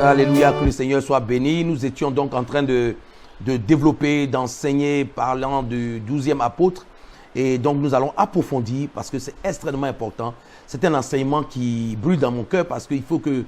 Alléluia, que le Seigneur soit béni. Nous étions donc en train de développer, d'enseigner, parlant du 12e apôtre. Et donc nous allons approfondir parce que c'est extrêmement important. C'est un enseignement qui brûle dans mon cœur parce qu'il faut que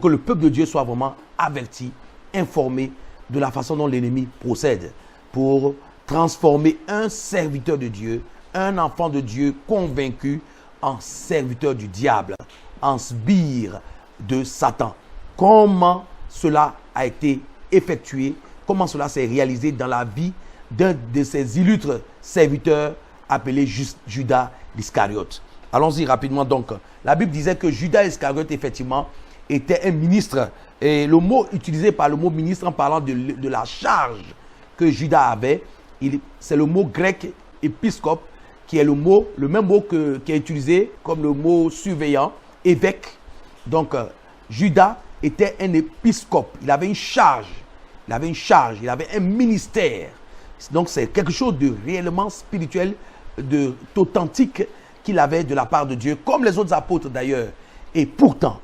le peuple de Dieu soit vraiment averti, informé de la façon dont l'ennemi procède pour transformer un serviteur de Dieu, un enfant de Dieu convaincu en serviteur du diable, en sbire de Satan. Comment cela a été effectué, comment cela s'est réalisé dans la vie d'un de ces illustres serviteurs appelé Judas l'Iscariote. Allons-y rapidement donc. La Bible disait que Judas l'Iscariote effectivement était un ministre. Et le mot utilisé par le mot ministre en parlant de la charge que Judas avait, c'est le mot grec épiscope qui est le même mot qui est utilisé comme le mot surveillant, évêque. Donc Judas était un épiscope. Il avait une charge. Il avait un ministère. Donc c'est quelque chose de réellement spirituel, d'authentique qu'il avait de la part de Dieu, comme les autres apôtres d'ailleurs. Et pourtant,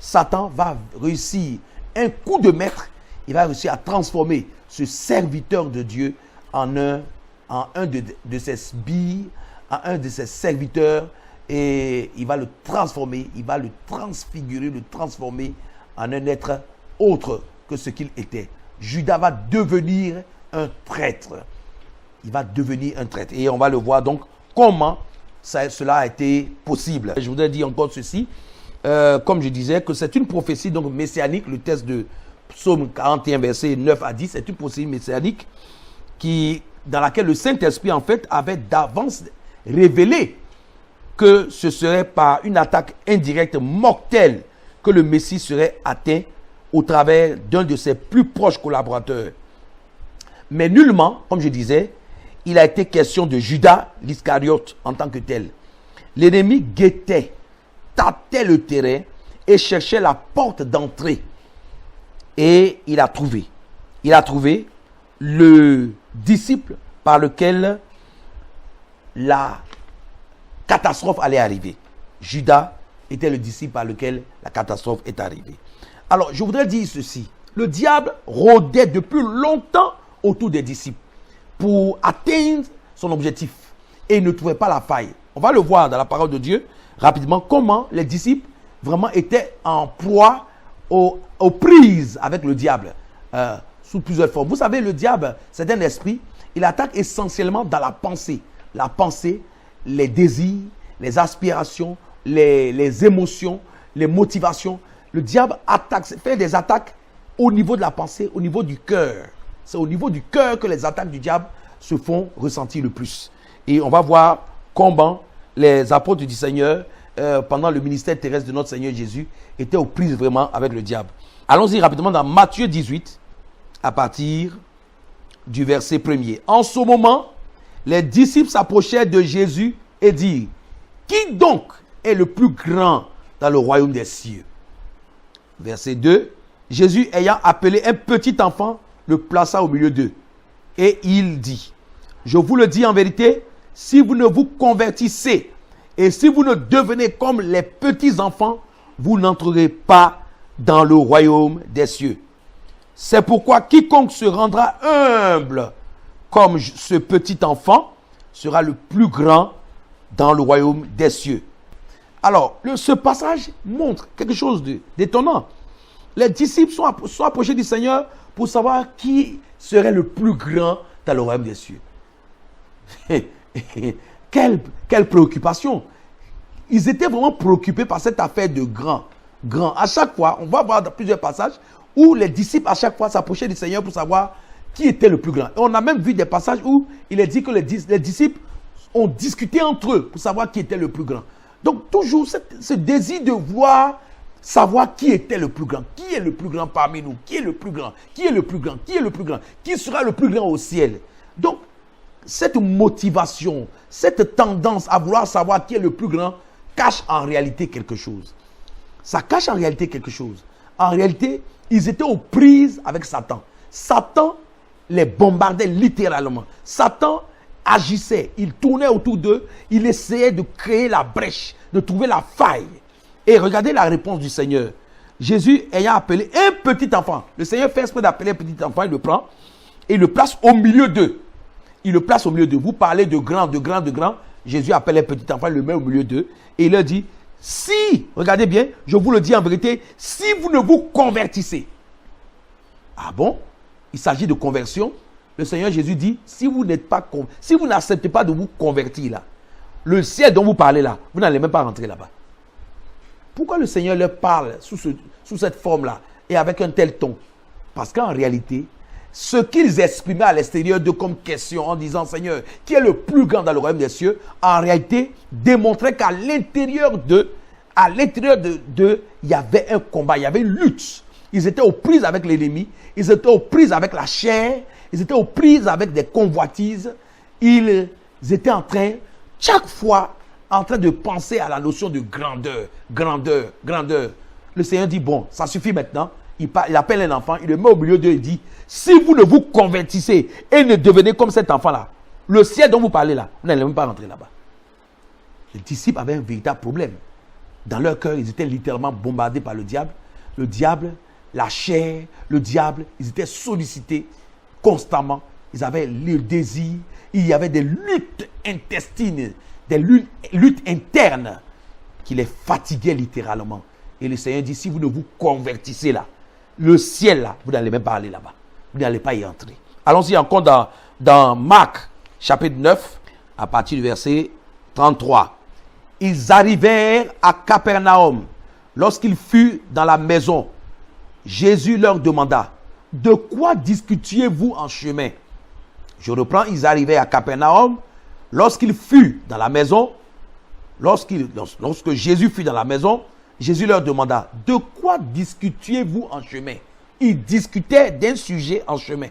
Satan va réussir un coup de maître. Il va réussir à transformer ce serviteur de Dieu en un de ses sbires, en un de ses serviteurs. Et il va le transformer, il va le transfigurer, le transformer en un être autre que ce qu'il était. Judas va devenir un traître. Il va devenir un traître. Et on va le voir donc comment cela a été possible. Je voudrais dire encore ceci, comme je disais, que c'est une prophétie donc messianique. Le texte de Psaume 41, verset 9 à 10, c'est une prophétie messianique dans laquelle le Saint-Esprit en fait avait d'avance révélé que ce serait par une attaque indirecte mortelle que le Messie serait atteint au travers d'un de ses plus proches collaborateurs. Mais nullement, comme je disais, il a été question de Judas l'Iscariote en tant que tel. L'ennemi guettait, tâtait le terrain et cherchait la porte d'entrée. Et il a trouvé le disciple par lequel la catastrophe allait arriver. Judas était le disciple par lequel la catastrophe est arrivée. Alors, je voudrais dire ceci. Le diable rôdait depuis longtemps autour des disciples pour atteindre son objectif. Et il ne trouvait pas la faille. On va le voir dans la parole de Dieu rapidement comment les disciples vraiment étaient en proie aux prises avec le diable sous plusieurs formes. Vous savez, le diable, c'est un esprit. Il attaque essentiellement dans la pensée. La pensée, les désirs, les aspirations, les émotions, les motivations. Le diable fait des attaques au niveau de la pensée, au niveau du cœur. C'est au niveau du cœur que les attaques du diable se font ressentir le plus. Et on va voir comment les apôtres du Seigneur, pendant le ministère terrestre de notre Seigneur Jésus, étaient aux prises vraiment avec le diable. Allons-y rapidement dans Matthieu 18, à partir du verset 1er. En ce moment, les disciples s'approchèrent de Jésus et dirent: qui donc est le plus grand dans le royaume des cieux? Verset 2. Jésus ayant appelé un petit enfant, le plaça au milieu d'eux. Et il dit: je vous le dis en vérité, si vous ne vous convertissez et si vous ne devenez comme les petits enfants, vous n'entrerez pas dans le royaume des cieux. C'est pourquoi quiconque se rendra humble comme ce petit enfant sera le plus grand dans le royaume des cieux. Alors, ce passage montre quelque chose d'étonnant. Les disciples sont approchés du Seigneur pour savoir qui serait le plus grand dans le royaume des cieux. Quelle préoccupation! Ils étaient vraiment préoccupés par cette affaire de grand. À chaque fois, on va voir dans plusieurs passages où les disciples à chaque fois s'approchaient du Seigneur pour savoir qui était le plus grand. Et on a même vu des passages où il est dit que les disciples ont discuté entre eux pour savoir qui était le plus grand. Donc toujours ce désir de savoir qui était le plus grand. Qui est le plus grand parmi nous? Qui est le plus grand? Qui est le plus grand? Qui est le plus grand? Qui sera le plus grand au ciel? Donc, cette motivation, cette tendance à vouloir savoir qui est le plus grand cache en réalité quelque chose. Ça cache en réalité quelque chose. En réalité, ils étaient aux prises avec Satan. Satan les bombardait littéralement. Satan agissait, il tournait autour d'eux, il essayait de créer la brèche, de trouver la faille. Et regardez la réponse du Seigneur. Jésus ayant appelé un petit enfant, le Seigneur fait exprès d'appeler un petit enfant, il le prend et il le place au milieu d'eux. Il le place au milieu d'eux. Vous parlez de grand, de grand, de grand. Jésus appelle un petit enfant, il le met au milieu d'eux et il leur dit, si, regardez bien, je vous le dis en vérité, si vous ne vous convertissez. Ah bon? Il s'agit de conversion. Le Seigneur Jésus dit, si vous n'acceptez pas de vous convertir là, le ciel dont vous parlez là, vous n'allez même pas rentrer là-bas. Pourquoi le Seigneur leur parle sous cette forme-là et avec un tel ton? Parce qu'en réalité, ce qu'ils exprimaient à l'extérieur d'eux comme question en disant, Seigneur, qui est le plus grand dans le royaume des cieux, en réalité, démontrait qu'à l'intérieur d'eux, il y avait un combat, il y avait une lutte. Ils étaient aux prises avec l'ennemi, ils étaient aux prises avec la chair, ils étaient aux prises avec des convoitises. Ils étaient en train, chaque fois, en train de penser à la notion de grandeur, grandeur, grandeur. Le Seigneur dit, bon, ça suffit maintenant. Il appelle un enfant, il le met au milieu d'eux et dit, si vous ne vous convertissez et ne devenez comme cet enfant-là, le ciel dont vous parlez là, vous n'allez même pas rentrer là-bas. Les disciples avaient un véritable problème. Dans leur cœur, ils étaient littéralement bombardés par le diable. Le diable, la chair, le diable, ils étaient sollicités constamment. Ils avaient le désir, il y avait des luttes intestines, des luttes internes qui les fatiguaient littéralement. Et le Seigneur dit, si vous ne vous convertissez là, le ciel là, vous n'allez même pas aller là-bas. Vous n'allez pas y entrer. Allons-y encore dans Marc, chapitre 9, à partir du verset 33. Ils arrivèrent à Capernaum. Lorsqu'il fut dans la maison, Jésus leur demanda, de quoi discutiez-vous en chemin? Je reprends, ils arrivaient à Capernaum. Lorsqu'il fut dans la maison, lorsque Jésus fut dans la maison, Jésus leur demanda, de quoi discutiez-vous en chemin? Ils discutaient d'un sujet en chemin.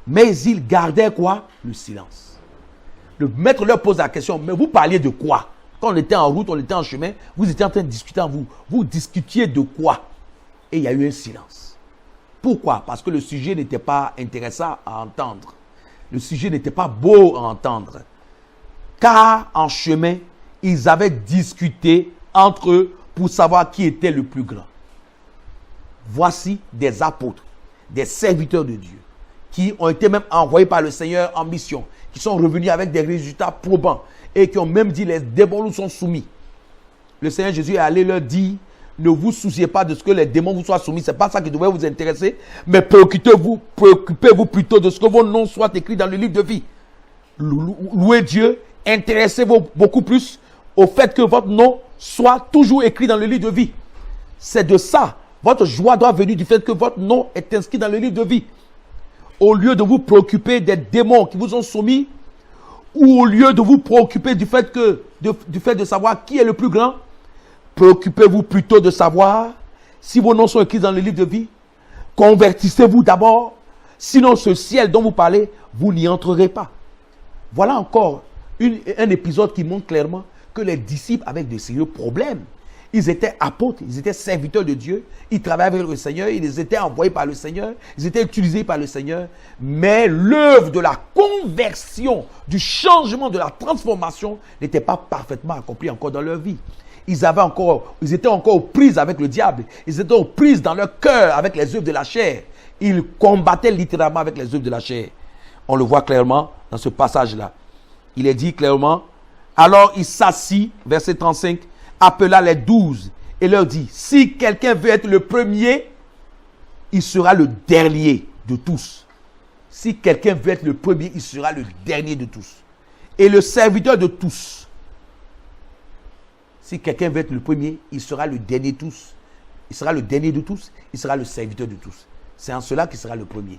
Mais ils gardaient quoi? Le silence. Le maître leur pose la question, mais vous parliez de quoi? Quand on était en route, on était en chemin, vous étiez en train de discuter en vous. Vous discutiez de quoi? Et il y a eu un silence. Pourquoi? Parce que le sujet n'était pas intéressant à entendre. Le sujet n'était pas beau à entendre. Car en chemin, ils avaient discuté entre eux pour savoir qui était le plus grand. Voici des apôtres, des serviteurs de Dieu, qui ont été même envoyés par le Seigneur en mission, qui sont revenus avec des résultats probants et qui ont même dit les démons nous sont soumis. Le Seigneur Jésus est allé leur dire, ne vous souciez pas de ce que les démons vous soient soumis, ce n'est pas ça qui devrait vous intéresser, mais préoccupez-vous plutôt de ce que vos noms soient écrits dans le livre de vie. Louez Dieu, intéressez-vous beaucoup plus au fait que votre nom soit toujours écrit dans le livre de vie. C'est de ça. Votre joie doit venir du fait que votre nom est inscrit dans le livre de vie. Au lieu de vous préoccuper des démons qui vous ont soumis, ou au lieu de vous préoccuper du fait de savoir qui est le plus grand, préoccupez-vous plutôt de savoir si vos noms sont écrits dans le livre de vie. Convertissez-vous d'abord, sinon ce ciel dont vous parlez, vous n'y entrerez pas. Voilà encore un épisode qui montre clairement que les disciples avaient de sérieux problèmes. Ils étaient apôtres, ils étaient serviteurs de Dieu, ils travaillaient avec le Seigneur, ils étaient envoyés par le Seigneur, ils étaient utilisés par le Seigneur. Mais l'œuvre de la conversion, du changement, de la transformation n'était pas parfaitement accomplie encore dans leur vie. Ils étaient encore aux prises avec le diable, ils étaient aux prises dans leur cœur avec les œuvres de la chair. Ils combattaient littéralement avec les œuvres de la chair. On le voit clairement dans ce passage-là. Il est dit clairement, alors il s'assit, verset 35, appela les 12 et leur dit, si quelqu'un veut être le premier, il sera le dernier de tous. Si quelqu'un veut être le premier, il sera le dernier de tous. Et le serviteur de tous. Si quelqu'un veut être le premier, il sera le dernier de tous. Il sera le dernier de tous, il sera le serviteur de tous. C'est en cela qu'il sera le premier.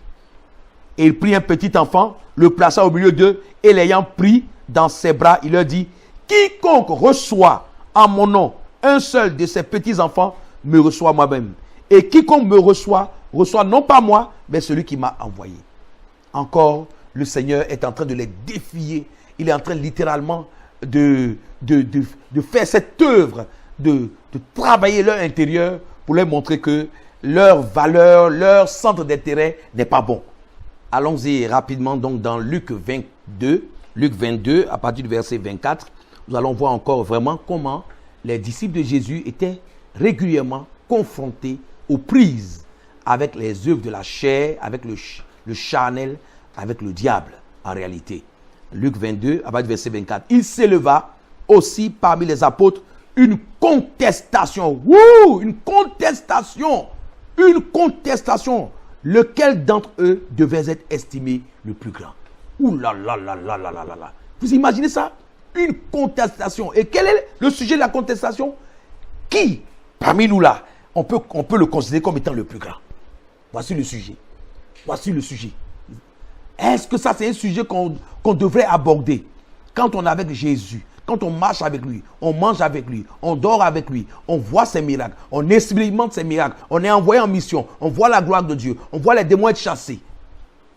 Et il prit un petit enfant, le plaça au milieu d'eux, et l'ayant pris dans ses bras, il leur dit, quiconque reçoit en mon nom un seul de ces petits enfants me reçoit moi-même. Et quiconque me reçoit, reçoit non pas moi, mais celui qui m'a envoyé. Encore, le Seigneur est en train de les défier. Il est en train littéralement de faire cette œuvre, de travailler leur intérieur pour leur montrer que leur valeur, leur centre d'intérêt n'est pas bon. Allons-y rapidement donc dans Luc 22, à partir du verset 24. Nous allons voir encore vraiment comment les disciples de Jésus étaient régulièrement confronté aux prises avec les œuvres de la chair, avec le charnel, avec le diable en réalité. Luc 22, à partir du verset 24. Il s'éleva aussi parmi les apôtres une contestation. Wouh! Une contestation. Une contestation. Lequel d'entre eux devait être estimé le plus grand? Ouh là là là là là là là là. Vous imaginez ça? Une contestation. Et quel est le sujet de la contestation? Qui, parmi nous là, on peut le considérer comme étant le plus grand? Voici le sujet. Voici le sujet. Est-ce que ça, c'est un sujet qu'on devrait aborder quand on est avec Jésus, quand on marche avec lui, on mange avec lui, on dort avec lui, on voit ses miracles, on expérimente ses miracles, on est envoyé en mission, on voit la gloire de Dieu, on voit les démons être chassés.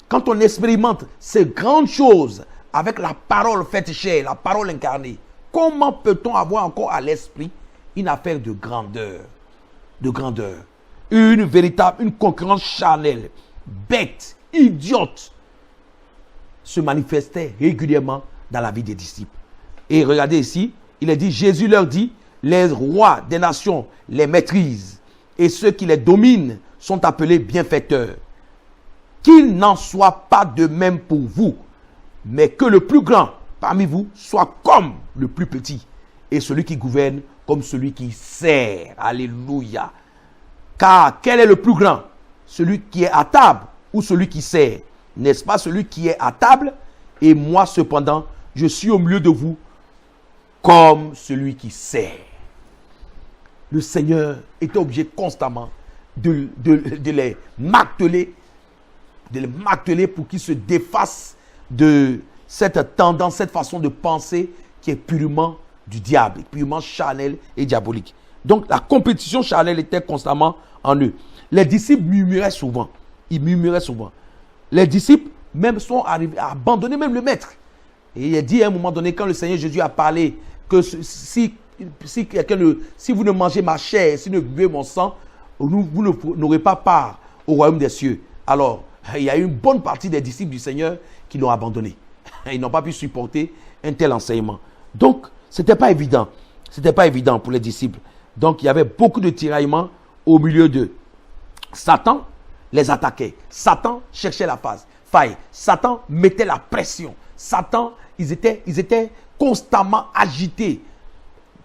Quand on expérimente ces grandes choses avec la parole faite chair, la parole incarnée, comment peut-on avoir encore à l'esprit une affaire de grandeur? De grandeur. Une concurrence charnelle, bête, idiote, se manifestait régulièrement dans la vie des disciples. Et regardez ici, il est dit, Jésus leur dit, les rois des nations les maîtrisent et ceux qui les dominent sont appelés bienfaiteurs. Qu'il n'en soit pas de même pour vous, mais que le plus grand parmi vous soit comme le plus petit et celui qui gouverne comme celui qui sert. Alléluia. Car quel est le plus grand? Celui qui est à table ou celui qui sert? N'est-ce pas celui qui est à table? Et moi cependant, je suis au milieu de vous comme celui qui sert. Le Seigneur est obligé constamment de les marteler pour qu'ils se défassent de cette tendance, cette façon de penser qui est purement du diable, purement charnel et diabolique. Donc la compétition charnelle était constamment en eux. Les disciples murmuraient souvent. Ils murmuraient souvent. Les disciples même sont arrivés à abandonner même le maître. Et il est dit à un moment donné, quand le Seigneur Jésus a parlé, que si vous ne mangez ma chair, si vous ne buvez mon sang, vous n'aurez pas part au royaume des cieux. Alors, il y a une bonne partie des disciples du Seigneur qui l'ont abandonné. Ils n'ont pas pu supporter un tel enseignement. Donc, ce n'était pas évident. Ce n'était pas évident pour les disciples. Donc, il y avait beaucoup de tiraillements au milieu d'eux. Satan les attaquait. Satan cherchait la faille. Satan mettait la pression. Satan, ils étaient constamment agités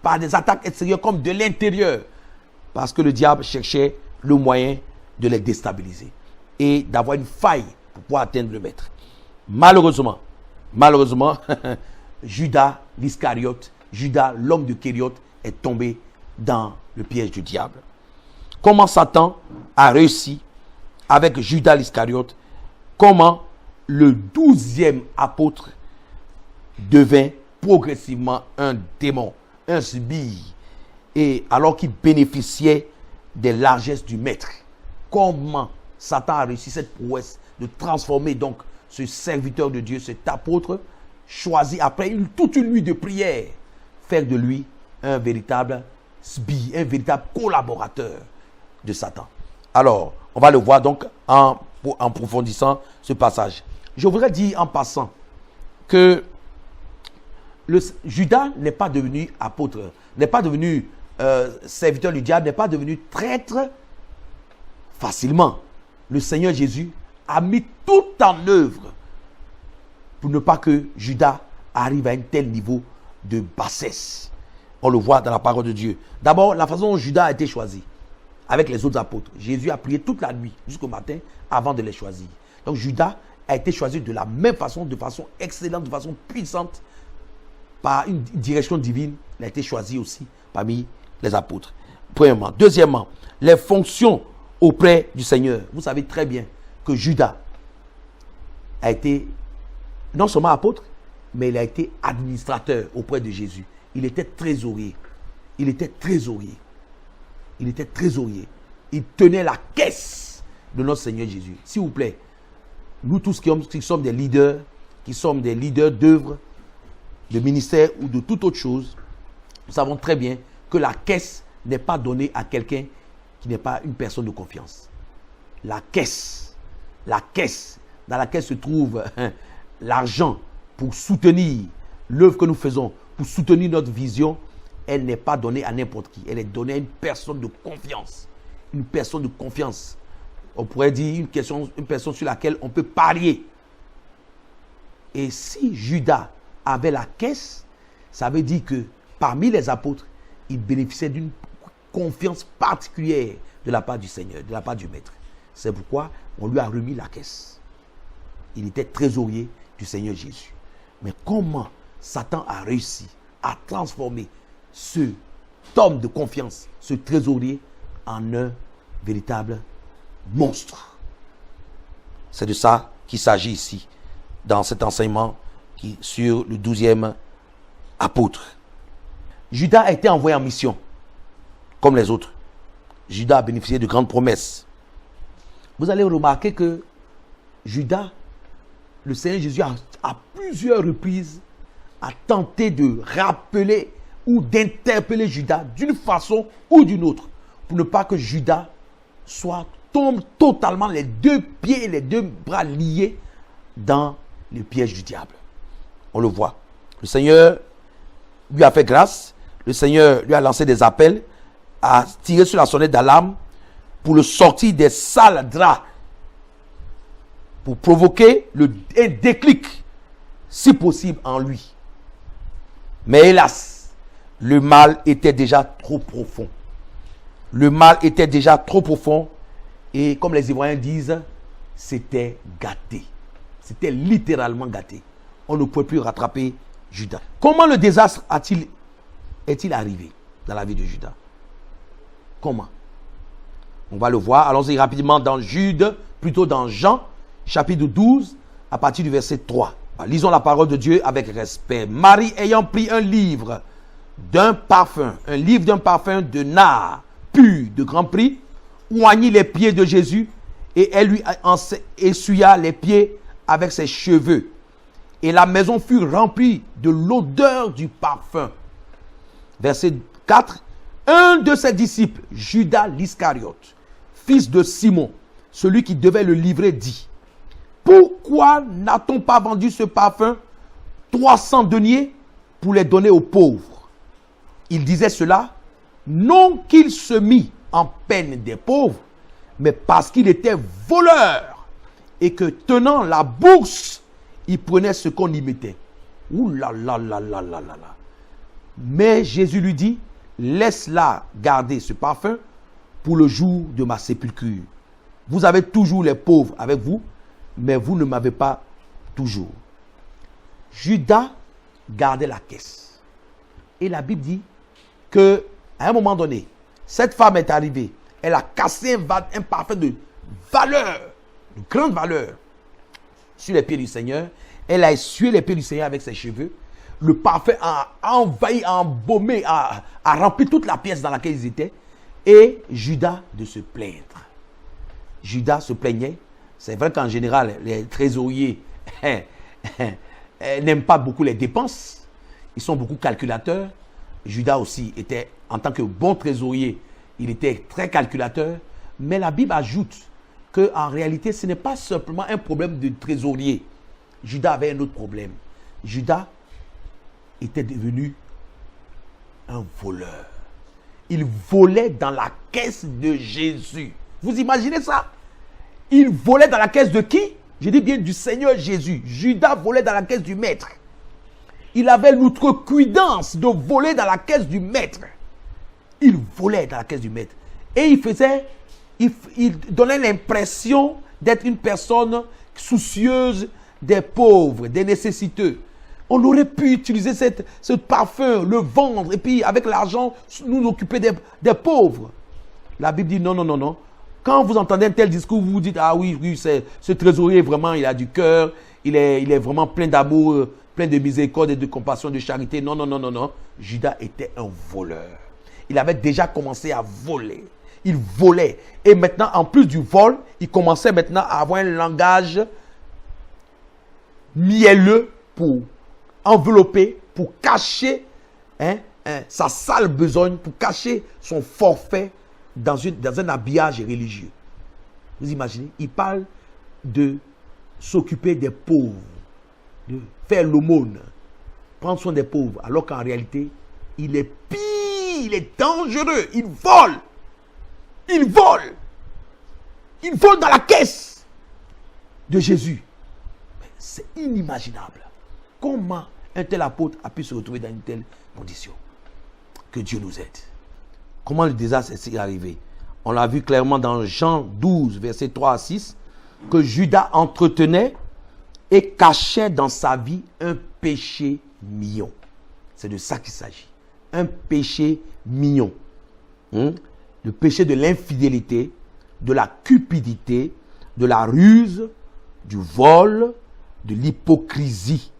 par des attaques extérieures comme de l'intérieur. Parce que le diable cherchait le moyen de les déstabiliser et d'avoir une faille pour pouvoir atteindre le maître. Malheureusement, Judas l'Iscariote, Judas l'homme de Kériote est tombé dans le piège du diable. Comment Satan a réussi avec Judas l'Iscariote, comment le 12e apôtre devint progressivement un démon, un sbire, et alors qu'il bénéficiait des largesses du maître. Comment Satan a réussi cette prouesse de transformer donc ce serviteur de Dieu, cet apôtre, choisi après toute une nuit de prière, faire de lui un véritable sbire, un véritable collaborateur de Satan. Alors, on va le voir donc en approfondissant ce passage. Je voudrais dire en passant que Judas n'est pas devenu apôtre, n'est pas devenu serviteur du diable, n'est pas devenu traître facilement. Le Seigneur Jésus a mis tout en œuvre pour ne pas que Judas arrive à un tel niveau de bassesse. On le voit dans la parole de Dieu. D'abord, la façon dont Judas a été choisi avec les autres apôtres. Jésus a prié toute la nuit jusqu'au matin avant de les choisir. Donc Judas a été choisi de la même façon, de façon excellente, de façon puissante, par une direction divine. Il a été choisi aussi parmi les apôtres. Premièrement. Deuxièmement, les fonctions auprès du Seigneur. Vous savez très bien que Judas a été non seulement apôtre, mais il a été administrateur auprès de Jésus. Il était trésorier. Il était trésorier. Il était trésorier. Il tenait la caisse de notre Seigneur Jésus. S'il vous plaît, nous tous qui sommes des leaders d'œuvre, de ministère ou de toute autre chose, nous savons très bien que la caisse n'est pas donnée à quelqu'un qui n'est pas une personne de confiance. La caisse dans laquelle se trouve l'argent pour soutenir l'œuvre que nous faisons, pour soutenir notre vision, elle n'est pas donnée à n'importe qui. Elle est donnée à une personne de confiance. Une personne de confiance. On pourrait dire une personne sur laquelle on peut parier. Et si Judas avait la caisse, ça veut dire que parmi les apôtres, il bénéficiait d'une confiance particulière de la part du Seigneur, de la part du Maître. C'est pourquoi on lui a remis la caisse. Il était trésorier du Seigneur Jésus. Mais comment Satan a réussi à transformer cet homme de confiance, ce trésorier, en un véritable monstre? C'est de ça qu'il s'agit ici, dans cet enseignement sur le 12e apôtre. Judas a été envoyé en mission, comme les autres. Judas a bénéficié de grandes promesses. Vous allez remarquer que Judas, le Seigneur Jésus, à plusieurs reprises, a tenté de rappeler ou d'interpeller Judas d'une façon ou d'une autre, pour ne pas que Judas tombe totalement les deux pieds et les deux bras liés dans le piège du diable. On le voit. Le Seigneur lui a fait grâce. Le Seigneur lui a lancé des appels, a tiré sur la sonnette d'alarme pour le sortir des sales draps, pour provoquer un déclic, si possible, en lui. Mais hélas, le mal était déjà trop profond. Le mal était déjà trop profond et, comme les Ivoiriens disent, c'était gâté. C'était littéralement gâté. On ne pouvait plus rattraper Judas. Comment le désastre est-il arrivé dans la vie de Judas? Comment? On va le voir. Allons-y rapidement dans Jude, plutôt dans Jean, chapitre 12, à partir du verset 3. Lisons la parole de Dieu avec respect. Marie ayant pris un livre d'un parfum de nard pur de grand prix, oignit les pieds de Jésus et elle lui essuya les pieds avec ses cheveux. Et la maison fut remplie de l'odeur du parfum. Verset 4. Un de ses disciples, Judas l'Iscariote, fils de Simon, celui qui devait le livrer, dit: pourquoi n'a-t-on pas vendu ce parfum 300 deniers pour les donner aux pauvres? Il disait cela, non qu'il se mit en peine des pauvres, mais parce qu'il était voleur et que, tenant la bourse, il prenait ce qu'on y mettait. Ouh là là là là là là là. Mais Jésus lui dit: laisse-la garder ce parfum pour le jour de ma sépulture. Vous avez toujours les pauvres avec vous, mais vous ne m'avez pas toujours. Judas gardait la caisse. Et la Bible dit que à un moment donné, cette femme est arrivée. Elle a cassé un parfum de valeur, de grande valeur, sur les pieds du Seigneur. Elle a essuyé les pieds du Seigneur avec ses cheveux. Le parfum a envahi, a embaumé, a rempli toute la pièce dans laquelle ils étaient. Et Judas de se plaindre. Judas se plaignait. C'est vrai qu'en général, les trésoriers n'aiment pas beaucoup les dépenses. Ils sont beaucoup calculateurs. Judas aussi était, en tant que bon trésorier, il était très calculateur. Mais la Bible ajoute qu'en réalité, ce n'est pas simplement un problème de trésorier. Judas avait un autre problème. Judas était devenu un voleur. Il volait dans la caisse de Jésus. Vous imaginez ça? Il volait dans la caisse de qui? Je dis bien du Seigneur Jésus. Judas volait dans la caisse du Maître. Il avait l'outrecuidance de voler dans la caisse du Maître. Il volait dans la caisse du Maître. Et il donnait l'impression d'être une personne soucieuse des pauvres, des nécessiteux. On aurait pu utiliser ce parfum, le vendre, et puis avec l'argent, nous occuper des pauvres. La Bible dit non, non, non, non. Quand vous entendez un tel discours, vous vous dites: ah oui, oui, ce trésorier, vraiment, il a du cœur, il est vraiment plein d'amour, plein de miséricorde et de compassion, de charité. Non, non, non, non, non. Judas était un voleur. Il avait déjà commencé à voler. Il volait. Et maintenant, en plus du vol, il commençait maintenant à avoir un langage mielleux pour envelopper, pour cacher sa sale besogne, pour cacher son forfait dans un habillage religieux. Vous imaginez? Il parle de s'occuper des pauvres, de faire l'aumône, prendre soin des pauvres, alors qu'en réalité, il est pire il est dangereux. Il vole. Il vole. Il vole dans la caisse de Jésus. Mais c'est inimaginable. Comment un tel apôtre a pu se retrouver dans une telle condition? Que Dieu nous aide. Comment le désastre est arrivé? On l'a vu clairement dans Jean 12, versets 3 à 6, que Judas entretenait et cachait dans sa vie un péché mignon. C'est de ça qu'il s'agit. Un péché mignon. Le péché de l'infidélité, de la cupidité, de la ruse, du vol, de l'hypocrisie.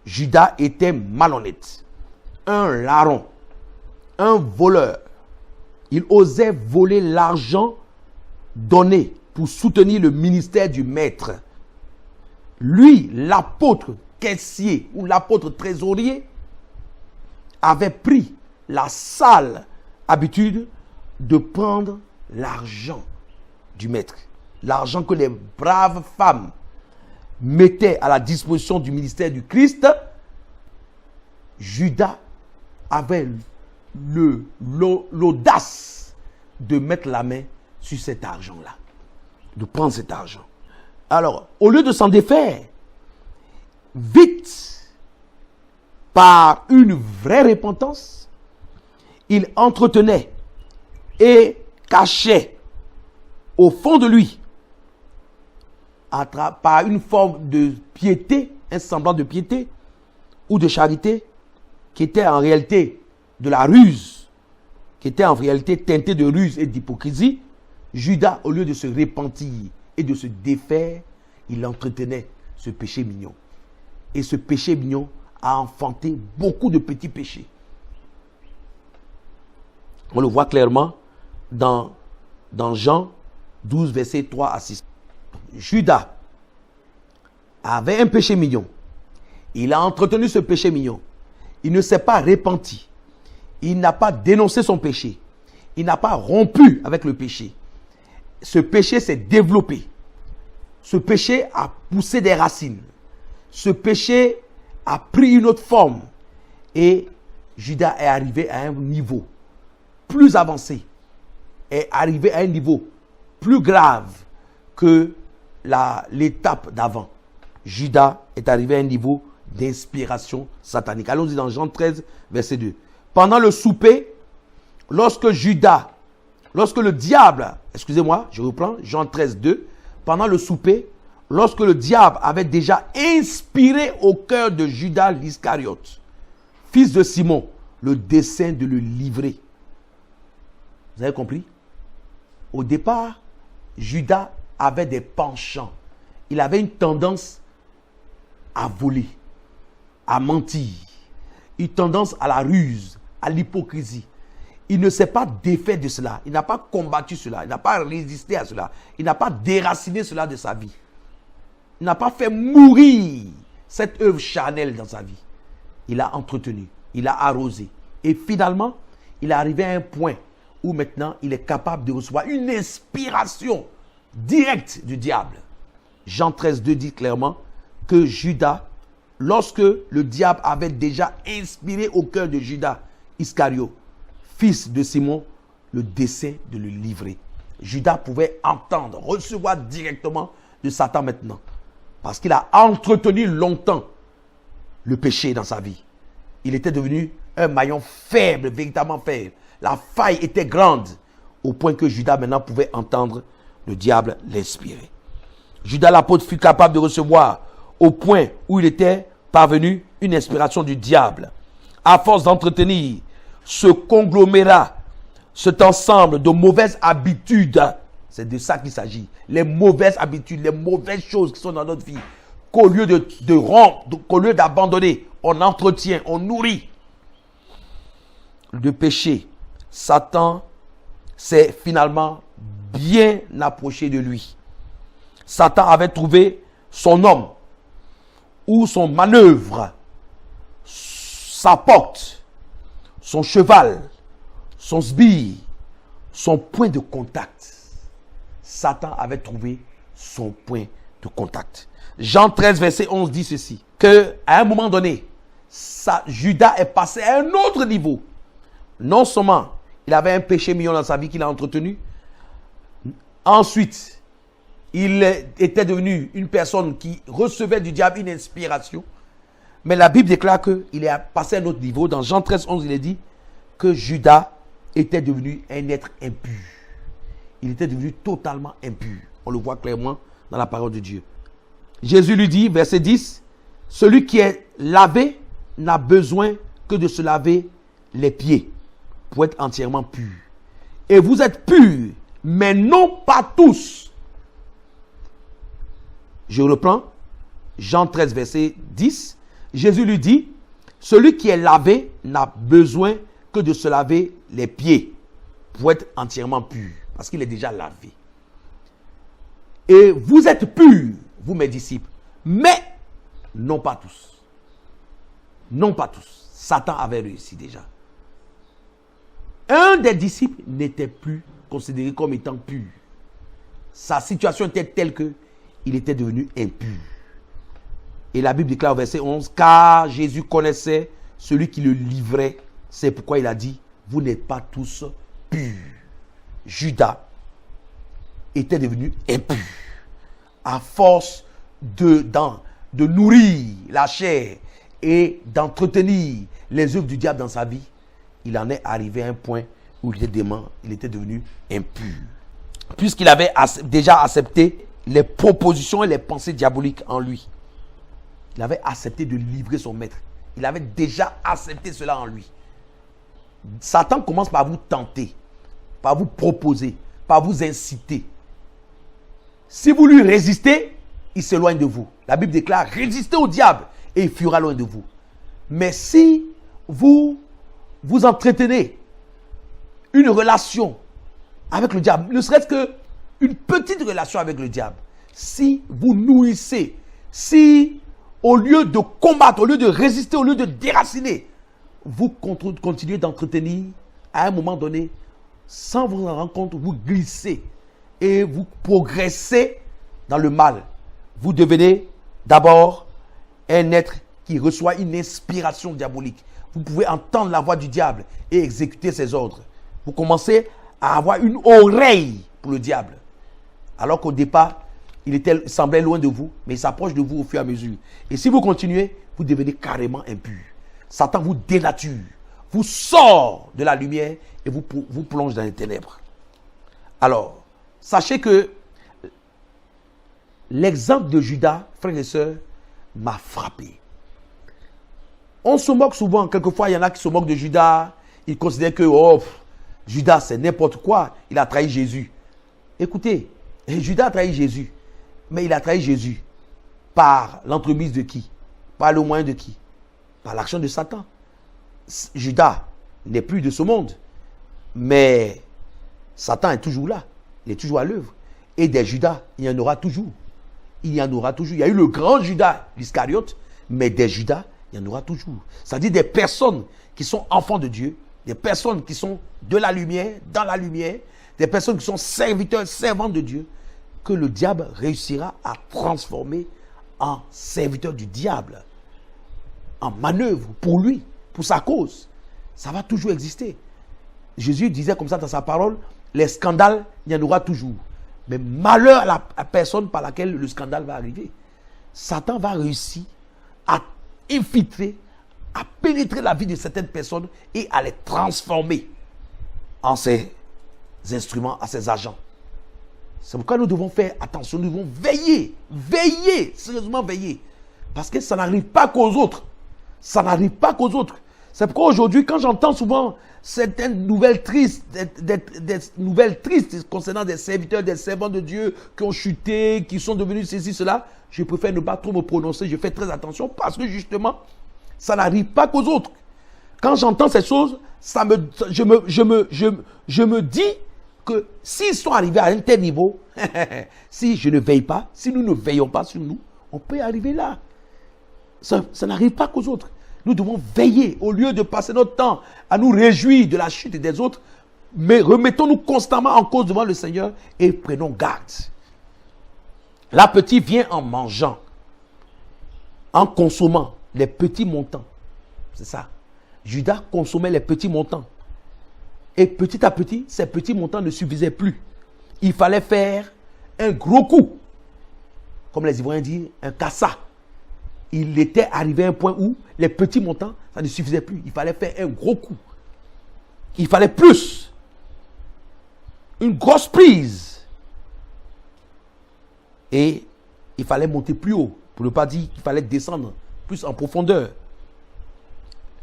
Judas était malhonnête, un larron, un voleur. Il osait voler l'argent donné pour soutenir le ministère du maître. Lui, l'apôtre caissier ou l'apôtre trésorier, avait pris la sale habitude de prendre l'argent du maître. L'argent que les braves femmes mettaient à la disposition du ministère du Christ. Judas avait l'audace de mettre la main sur cet argent-là, de prendre cet argent. Alors, au lieu de s'en défaire, vite, par une vraie repentance, il entretenait et cachait au fond de lui, par une forme de piété, un semblant de piété ou de charité, qui était en réalité de la ruse, qui était en réalité teinté de ruse et d'hypocrisie. Judas, au lieu de se repentir et de se défaire, il entretenait ce péché mignon. Et ce péché mignon a enfanté beaucoup de petits péchés. On le voit clairement dans Jean 12, versets 3 à 6. Judas avait un péché mignon. Il a entretenu ce péché mignon. Il ne s'est pas repenti. Il n'a pas dénoncé son péché. Il n'a pas rompu avec le péché. Ce péché s'est développé. Ce péché a poussé des racines. Ce péché a pris une autre forme. Et Judas est arrivé à un niveau plus avancé. Est arrivé à un niveau plus grave que l'étape d'avant. Judas est arrivé à un niveau d'inspiration satanique. Allons-y dans Jean 13, verset 2. Pendant le souper, lorsque le diable, excusez-moi, je reprends, Jean 13, 2. Pendant le souper, lorsque le diable avait déjà inspiré au cœur de Judas l'Iscariote, fils de Simon, le dessein de le livrer. Vous avez compris? Au départ, Judas avait des penchants. Il avait une tendance à voler, à mentir, une tendance à la ruse, à l'hypocrisie. Il ne s'est pas défait de cela. Il n'a pas combattu cela. Il n'a pas résisté à cela. Il n'a pas déraciné cela de sa vie. Il n'a pas fait mourir cette œuvre charnelle dans sa vie. Il a entretenu, il a arrosé. Et finalement, il est arrivé à un point où maintenant, il est capable de recevoir une inspiration directe du diable. Jean 13, 2 dit clairement que Judas, lorsque le diable avait déjà inspiré au cœur de Judas Iscario, fils de Simon, le dessein de le livrer. Judas pouvait entendre, recevoir directement de Satan maintenant. Parce qu'il a entretenu longtemps le péché dans sa vie. Il était devenu un maillon faible, véritablement faible. La faille était grande, au point que Judas maintenant pouvait entendre le diable l'inspirer. Judas l'apôtre fut capable de recevoir, au point où il était parvenu, une inspiration du diable. À force d'entretenir ce conglomérat, cet ensemble de mauvaises habitudes, c'est de ça qu'il s'agit. Les mauvaises habitudes, les mauvaises choses qui sont dans notre vie, qu'au lieu de rompre, qu'au lieu d'abandonner, on entretient, on nourrit. Le péché, Satan s'est finalement bien approché de lui. Satan avait trouvé son homme, ou son manœuvre, sa porte, son cheval, son sbire, son point de contact. Satan avait trouvé son point de contact. Jean 13, verset 11 dit ceci, qu'à un moment donné, Judas est passé à un autre niveau, non seulement il avait un péché mignon dans sa vie qu'il a entretenu, ensuite, il était devenu une personne qui recevait du diable une inspiration. Mais la Bible déclare qu'il est passé à un autre niveau. Dans Jean 13, 11, il est dit que Judas était devenu un être impur. Il était devenu totalement impur. On le voit clairement dans la parole de Dieu. Jésus lui dit, verset 10, « Celui qui est lavé n'a besoin que de se laver les pieds pour être entièrement pur. Et vous êtes purs, mais non pas tous. » Je reprends. Jean 13, verset 10. Jésus lui dit, « Celui qui est lavé n'a besoin que de se laver les pieds pour être entièrement pur. » Parce qu'il est déjà lavé. « Et vous êtes purs, vous mes disciples, mais non pas tous. » Non pas tous. Satan avait réussi déjà. Un des disciples n'était plus considéré comme étant pur. Sa situation était telle que il était devenu impur. Et la Bible déclare au verset 11, « Car Jésus connaissait celui qui le livrait. C'est pourquoi il a dit, vous n'êtes pas tous purs. » Judas était devenu impur. À force de nourrir la chair et d'entretenir les œuvres du diable dans sa vie, il en est arrivé à un point où il était devenu impur. Puisqu'il avait déjà accepté les propositions et les pensées diaboliques en lui. Il avait accepté de livrer son maître. Il avait déjà accepté cela en lui. Satan commence par vous tenter, par vous proposer, par vous inciter. Si vous lui résistez, il s'éloigne de vous. La Bible déclare, résistez au diable et il fuira loin de vous. Mais si vous entretenez une relation avec le diable, ne serait-ce qu'une petite relation avec le diable, si vous nourrissez, si au lieu de combattre, au lieu de résister, au lieu de déraciner, vous continuez d'entretenir, à un moment donné, sans vous en rendre compte, vous glissez et vous progressez dans le mal. Vous devenez d'abord un être qui reçoit une inspiration diabolique. Vous pouvez entendre la voix du diable et exécuter ses ordres. Vous commencez à avoir une oreille pour le diable. Alors qu'au départ, il semblait loin de vous, mais il s'approche de vous au fur et à mesure. Et si vous continuez, vous devenez carrément impur. Satan vous dénature, vous sort de la lumière et vous plonge dans les ténèbres. Alors, sachez que l'exemple de Judas, frères et sœurs, m'a frappé. On se moque souvent, quelquefois il y en a qui se moquent de Judas, ils considèrent que Judas c'est n'importe quoi, il a trahi Jésus. Écoutez, Judas a trahi Jésus, mais il a trahi Jésus par l'entremise de qui? Par le moyen de qui? Par l'action de Satan. Judas n'est plus de ce monde, mais Satan est toujours là, il est toujours à l'œuvre. Et des Judas, il y en aura toujours. Il y en aura toujours. Il y a eu le grand Judas, l'Iscariote, mais des Judas, il y en aura toujours. C'est-à-dire des personnes qui sont enfants de Dieu, des personnes qui sont de la lumière, dans la lumière, des personnes qui sont serviteurs, servantes de Dieu, que le diable réussira à transformer en serviteurs du diable, en manœuvre pour lui, pour sa cause. Ça va toujours exister. Jésus disait comme ça dans sa parole, les scandales, il y en aura toujours. Mais malheur à la personne par laquelle le scandale va arriver. Satan va réussir à infiltrer, à pénétrer la vie de certaines personnes et à les transformer en ses instruments, en ses agents. C'est pourquoi nous devons faire attention, nous devons veiller, sérieusement veiller. Parce que ça n'arrive pas qu'aux autres. Ça n'arrive pas qu'aux autres. C'est pourquoi aujourd'hui, quand j'entends souvent certaines nouvelles tristes, des nouvelles tristes concernant des serviteurs, des servants de Dieu qui ont chuté, qui sont devenus ceci, cela, je préfère ne pas trop me prononcer. Je fais très attention parce que justement, ça n'arrive pas qu'aux autres. Quand j'entends ces choses, je me dis que s'ils sont arrivés à un tel niveau, si je ne veille pas, si nous ne veillons pas sur nous, on peut arriver là. Ça n'arrive pas qu'aux autres. Nous devons veiller au lieu de passer notre temps à nous réjouir de la chute des autres, mais remettons-nous constamment en cause devant le Seigneur et prenons garde. L'appétit vient en mangeant, en consommant les petits montants. C'est ça. Judas consommait les petits montants. Et petit à petit, ces petits montants ne suffisaient plus. Il fallait faire un gros coup. Comme les Ivoiriens disent, un cassa. Il était arrivé à un point où les petits montants, ça ne suffisait plus. Il fallait faire un gros coup. Il fallait plus. Une grosse prise. Et il fallait monter plus haut. Pour ne pas dire qu'il fallait descendre plus en profondeur.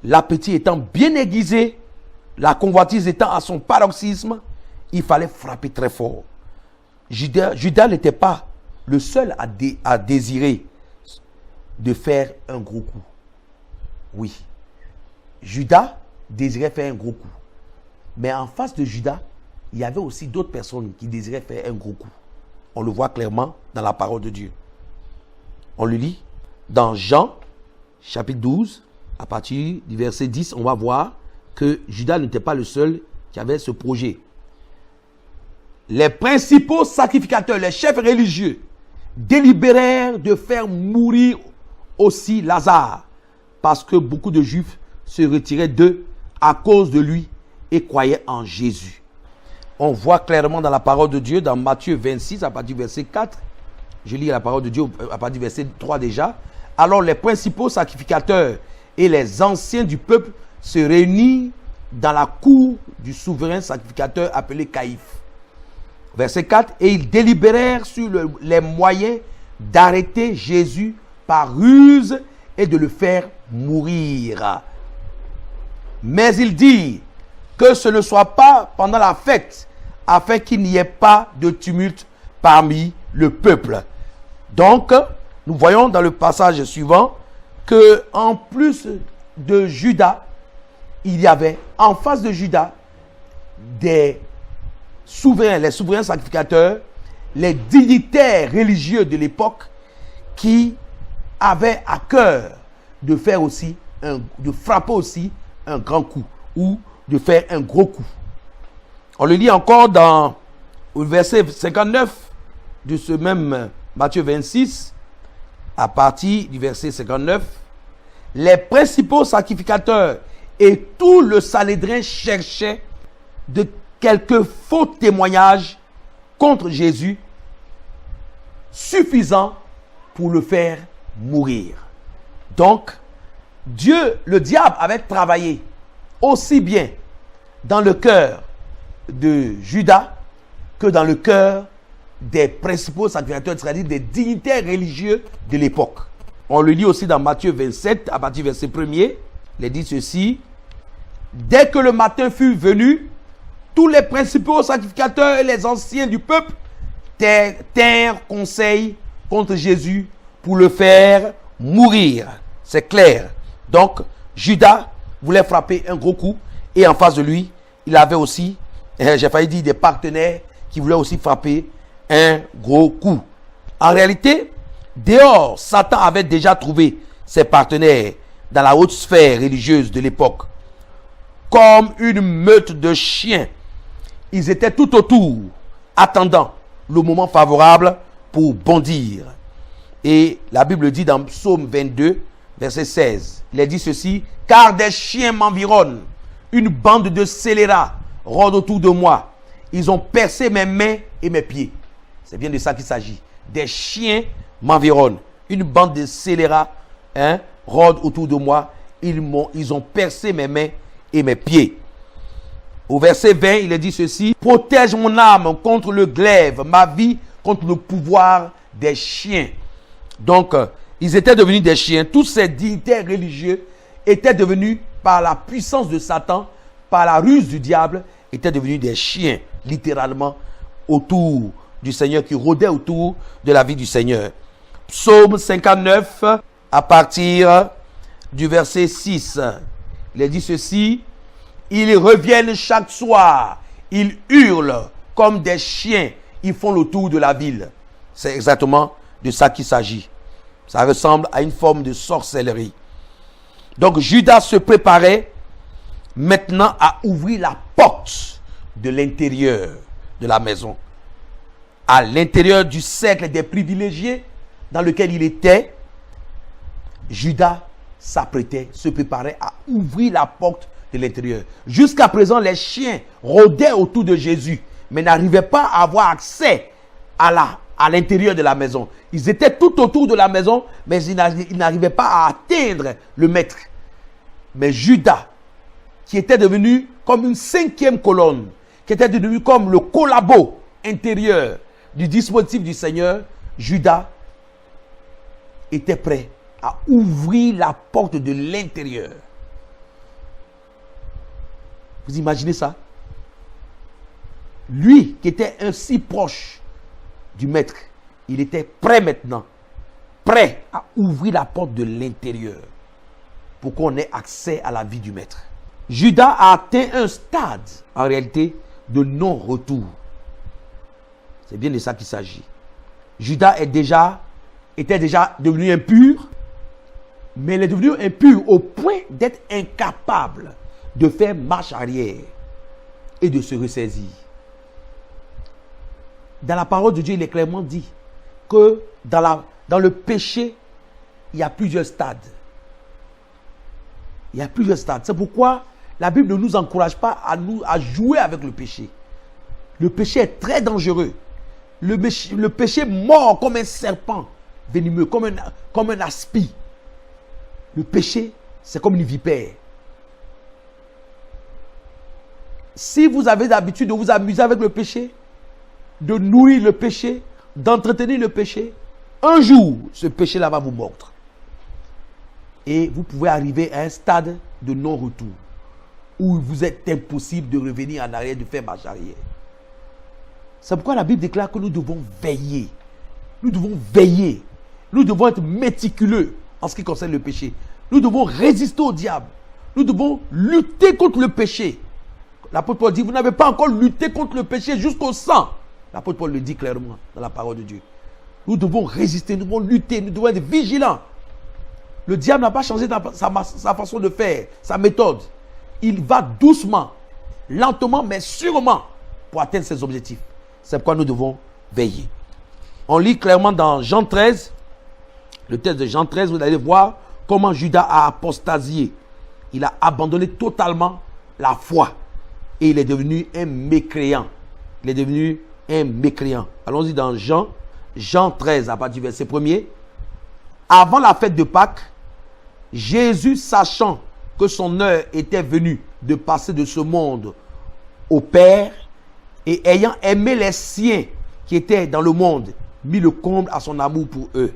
L'appétit étant bien aiguisé, la convoitise étant à son paroxysme, il fallait frapper très fort. Judas n'était pas le seul à désirer de faire un gros coup. Oui, Judas désirait faire un gros coup. Mais en face de Judas, il y avait aussi d'autres personnes qui désiraient faire un gros coup. On le voit clairement dans la parole de Dieu. On le lit dans Jean, chapitre 12, à partir du verset 10, on va voir que Judas n'était pas le seul qui avait ce projet. Les principaux sacrificateurs, les chefs religieux, délibérèrent de faire mourir aussi Lazare, parce que beaucoup de Juifs se retiraient d'eux à cause de lui et croyaient en Jésus. On voit clairement dans la parole de Dieu, dans Matthieu 26, à partir du verset 4, je lis la parole de Dieu à partir du verset 3 déjà. Alors les principaux sacrificateurs et les anciens du peuple se réunissent dans la cour du souverain sacrificateur appelé Caïphe. Verset 4, et ils délibérèrent sur les moyens d'arrêter Jésus par ruse et de le faire mourir. Mais il dit que ce ne soit pas pendant la fête, afin qu'il n'y ait pas de tumulte parmi le peuple. Donc, nous voyons dans le passage suivant que en plus de Judas, il y avait en face de Judas des souverains, les souverains sacrificateurs, les dignitaires religieux de l'époque qui avaient à cœur de faire aussi, de frapper aussi un grand coup ou de faire un gros coup. On le lit encore dans le verset 59 de ce même Matthieu 26, à partir du verset 59. Les principaux sacrificateurs et tout le Sanhédrin cherchaient de quelques faux témoignages contre Jésus suffisants pour le faire mourir. Donc, le diable avait travaillé aussi bien dans le cœur de Judas que dans le cœur des principaux sacrificateurs, c'est-à-dire des dignitaires religieux de l'époque. On le lit aussi dans Matthieu 27, à partir du verset 1er. Il est dit ceci: dès que le matin fut venu, tous les principaux sacrificateurs et les anciens du peuple tinrent conseil contre Jésus pour le faire mourir. C'est clair. Donc, Judas voulait frapper un gros coup et en face de lui, il avait aussi, j'ai failli dire, des partenaires qui voulaient aussi frapper un gros coup. En réalité, dehors, Satan avait déjà trouvé ses partenaires dans la haute sphère religieuse de l'époque. Comme une meute de chiens, ils étaient tout autour, attendant le moment favorable pour bondir. Et la Bible dit dans Psaume 22, verset 16, il est dit ceci: car des chiens m'environnent, une bande de scélérats rôde autour de moi. Ils ont percé mes mains et mes pieds. C'est bien de ça qu'il s'agit. Des chiens m'environnent, une bande de scélérats rôde autour de moi. Ils ont percé mes mains et mes pieds. Au verset 20, il est dit ceci: protège mon âme contre le glaive, ma vie contre le pouvoir des chiens. Donc, ils étaient devenus des chiens. Tous ces dignitaires religieux étaient devenus, par la puissance de Satan, par la ruse du diable, étaient devenus des chiens, littéralement, autour du Seigneur, qui rôdaient autour de la vie du Seigneur. Psaume 59, à partir du verset 6, il est dit ceci: ils reviennent chaque soir, ils hurlent comme des chiens, ils font le tour de la ville. C'est exactement de ça qu'il s'agit. Ça ressemble à une forme de sorcellerie. Donc Judas se préparait maintenant à ouvrir la porte de l'intérieur de la maison. À l'intérieur du cercle des privilégiés dans lequel il était, Judas s'apprêtait, se préparait à ouvrir la porte de l'intérieur. Jusqu'à présent, les chiens rôdaient autour de Jésus, mais n'arrivaient pas à avoir accès à l'intérieur de la maison. Ils étaient tout autour de la maison, mais ils n'arrivaient pas à atteindre le maître. Mais Judas, qui était devenu comme une cinquième colonne, qui était devenu comme le collabo intérieur du dispositif du Seigneur, Judas était prêt à ouvrir la porte de l'intérieur. Vous imaginez ça? Lui qui était ainsi proche du maître, il était prêt maintenant, prêt à ouvrir la porte de l'intérieur pour qu'on ait accès à la vie du maître. Judas a atteint un stade, en réalité, de non-retour. C'est bien de ça qu'il s'agit. Judas était déjà devenu impur, mais il est devenu impur au point d'être incapable de faire marche arrière et de se ressaisir. Dans la parole de Dieu, il est clairement dit que dans le péché, il y a plusieurs stades. Il y a plusieurs stades. C'est pourquoi la Bible ne nous encourage pas à jouer avec le péché. Le péché est très dangereux. Le péché mord comme un serpent venimeux, comme un aspi. Le péché, c'est comme une vipère. Si vous avez l'habitude de vous amuser avec le péché, de nourrir le péché, d'entretenir le péché, un jour, ce péché-là va vous mordre. Et vous pouvez arriver à un stade de non-retour, où il vous est impossible de revenir en arrière, de faire marche arrière. C'est pourquoi la Bible déclare que nous devons veiller. Nous devons veiller. Nous devons être méticuleux en ce qui concerne le péché. Nous devons résister au diable. Nous devons lutter contre le péché. L'apôtre Paul dit, vous n'avez pas encore lutté contre le péché jusqu'au sang. L'apôtre Paul le dit clairement dans la parole de Dieu. Nous devons résister, nous devons lutter, nous devons être vigilants. Le diable n'a pas changé sa façon de faire, sa méthode. Il va doucement, lentement, mais sûrement pour atteindre ses objectifs. C'est pourquoi nous devons veiller. On lit clairement dans Jean 13, le texte de Jean 13, vous allez voir comment Judas a apostasié. Il a abandonné totalement la foi. Et il est devenu un mécréant. Il est devenu un mécréant. Allons-y dans Jean 13, à partir du verset 1er. Avant la fête de Pâques, Jésus, sachant que son heure était venue de passer de ce monde au Père, et ayant aimé les siens qui étaient dans le monde, mit le comble à son amour pour eux.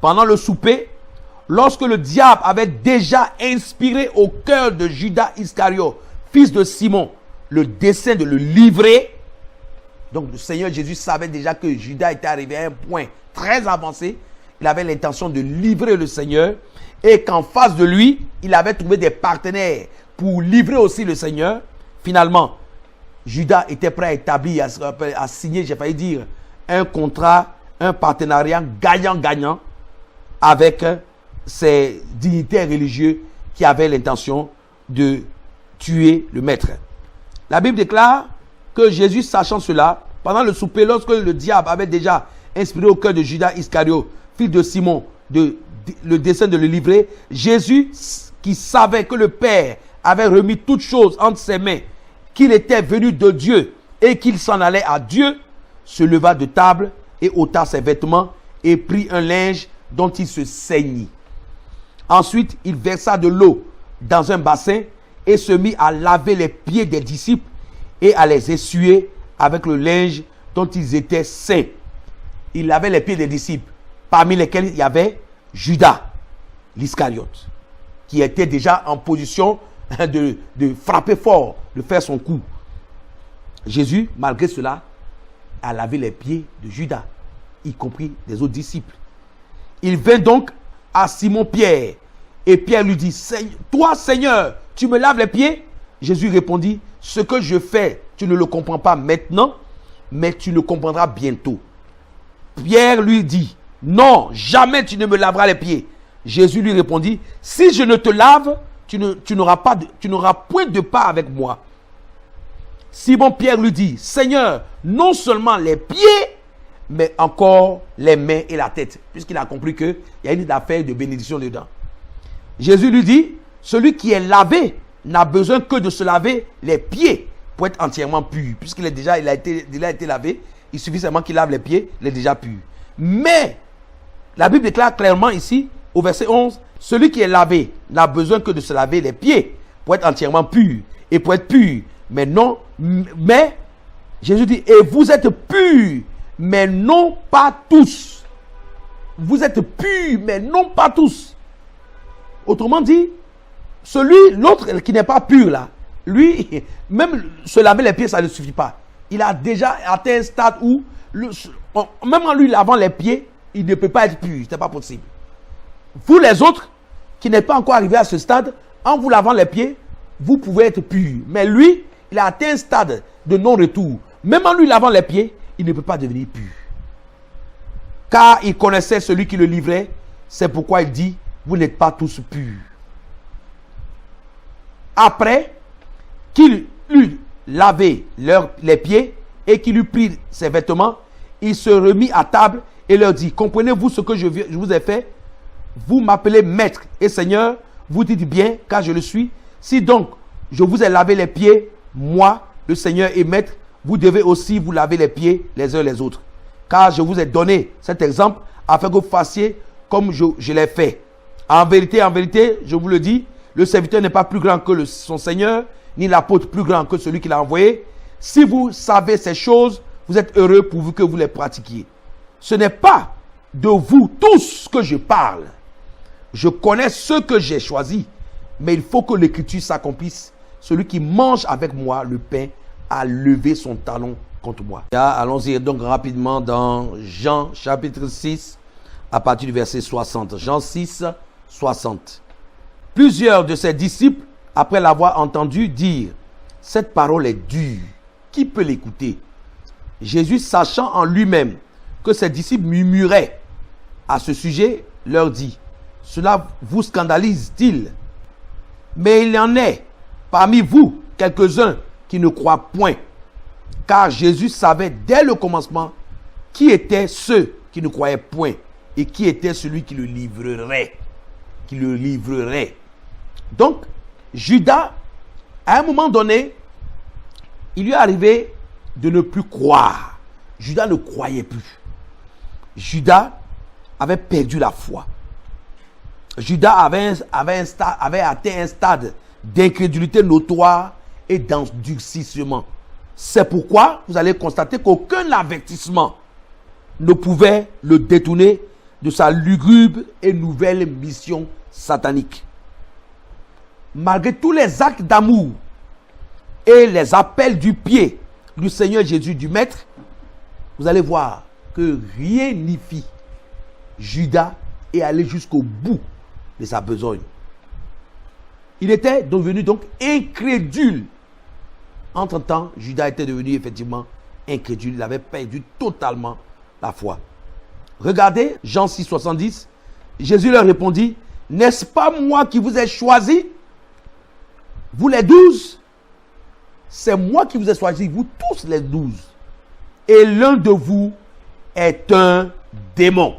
Pendant le souper, lorsque le diable avait déjà inspiré au cœur de Judas Iscariote, fils de Simon, le dessein de le livrer, donc le Seigneur Jésus savait déjà que Judas était arrivé à un point très avancé. Il avait l'intention de livrer le Seigneur et qu'en face de lui, il avait trouvé des partenaires pour livrer aussi le Seigneur. Finalement, Judas était prêt à établir, à signer, j'ai failli dire, un contrat, un partenariat gagnant-gagnant avec ces dignitaires religieux qui avaient l'intention de tuer le maître. La Bible déclare que Jésus, sachant cela, pendant le souper, lorsque le diable avait déjà inspiré au cœur de Judas Iscariote, fils de Simon, le dessein de le livrer, Jésus, qui savait que le Père avait remis toutes choses entre ses mains, qu'il était venu de Dieu et qu'il s'en allait à Dieu, se leva de table et ôta ses vêtements et prit un linge dont il se ceignit. Ensuite, il versa de l'eau dans un bassin et se mit à laver les pieds des disciples et à les essuyer avec le linge dont ils étaient saints. Il lavait les pieds des disciples, parmi lesquels il y avait Judas l'Iscariote, qui était déjà en position de frapper fort, de faire son coup. Jésus, malgré cela, a lavé les pieds de Judas, y compris des autres disciples. Il vint donc à Simon-Pierre, et Pierre lui dit, toi Seigneur, tu me laves les pieds? Jésus répondit, ce que je fais, tu ne le comprends pas maintenant, mais tu le comprendras bientôt. Pierre lui dit, non, jamais tu ne me laveras les pieds. Jésus lui répondit, si je ne te lave, tu n'auras point de part avec moi. Simon-Pierre lui dit, Seigneur, non seulement les pieds, mais encore les mains et la tête, puisqu'il a compris qu'il y a une affaire de bénédiction dedans. Jésus lui dit, celui qui est lavé n'a besoin que de se laver les pieds pour être entièrement pur. Puisqu'il est déjà, il a été lavé, il suffit seulement qu'il lave les pieds, il est déjà pur. Mais, la Bible déclare clairement ici, au verset 11, celui qui est lavé n'a besoin que de se laver les pieds pour être entièrement pur et pour être pur. Mais non, mais, Jésus dit, et vous êtes purs, mais non pas tous. Vous êtes purs, mais non pas tous. Autrement dit, l'autre qui n'est pas pur là, lui, même se laver les pieds, ça ne suffit pas. Il a déjà atteint un stade où, même en lui lavant les pieds, il ne peut pas être pur. Ce n'est pas possible. Vous les autres, qui n'êtes pas encore arrivés à ce stade, en vous lavant les pieds, vous pouvez être pur. Mais lui, il a atteint un stade de non-retour. Même en lui lavant les pieds, il ne peut pas devenir pur. Car il connaissait celui qui le livrait. C'est pourquoi il dit, vous n'êtes pas tous purs. Après qu'il eut lavé les pieds et qu'il eut pris ses vêtements, il se remit à table et leur dit, comprenez-vous ce que je vous ai fait? Vous m'appelez maître et seigneur, vous dites bien, car je le suis. Si donc je vous ai lavé les pieds, moi, le Seigneur et maître, vous devez aussi vous laver les pieds les uns les autres. Car je vous ai donné cet exemple afin que vous fassiez comme je l'ai fait. En vérité, je vous le dis, le serviteur n'est pas plus grand que son Seigneur, ni l'apôtre plus grand que celui qui l'a envoyé. Si vous savez ces choses, vous êtes heureux pourvu que vous les pratiquiez. Ce n'est pas de vous tous que je parle. Je connais ceux que j'ai choisis, mais il faut que l'écriture s'accomplisse. Celui qui mange avec moi le pain a levé son talon contre moi. Allons-y donc rapidement dans Jean chapitre 6, à partir du verset 60. Jean 6, 60. Plusieurs de ses disciples, après l'avoir entendu dire, cette parole est dure, qui peut l'écouter? Jésus, sachant en lui-même que ses disciples murmuraient à ce sujet, leur dit, cela vous scandalise-t-il? Mais il y en est parmi vous quelques-uns qui ne croient point. Car Jésus savait dès le commencement qui étaient ceux qui ne croyaient point et qui était celui qui le livrerait. Qui le livrerait. Donc, Judas, à un moment donné, il lui est arrivé de ne plus croire. Judas ne croyait plus. Judas avait perdu la foi. Judas avait atteint un stade d'incrédulité notoire et d'endurcissement. C'est pourquoi vous allez constater qu'aucun avertissement ne pouvait le détourner de sa lugubre et nouvelle mission satanique. Malgré tous les actes d'amour et les appels du pied du Seigneur Jésus, du Maître, vous allez voir que rien n'y fit. Judas est allé jusqu'au bout de sa besogne. Il était devenu donc incrédule. Entre-temps, Judas était devenu effectivement incrédule. Il avait perdu totalement la foi. Regardez Jean 6, 70. Jésus leur répondit, n'est-ce pas moi qui vous ai choisi? Vous les 12, c'est moi qui vous ai choisi, vous tous les 12. Et l'un de vous est un démon.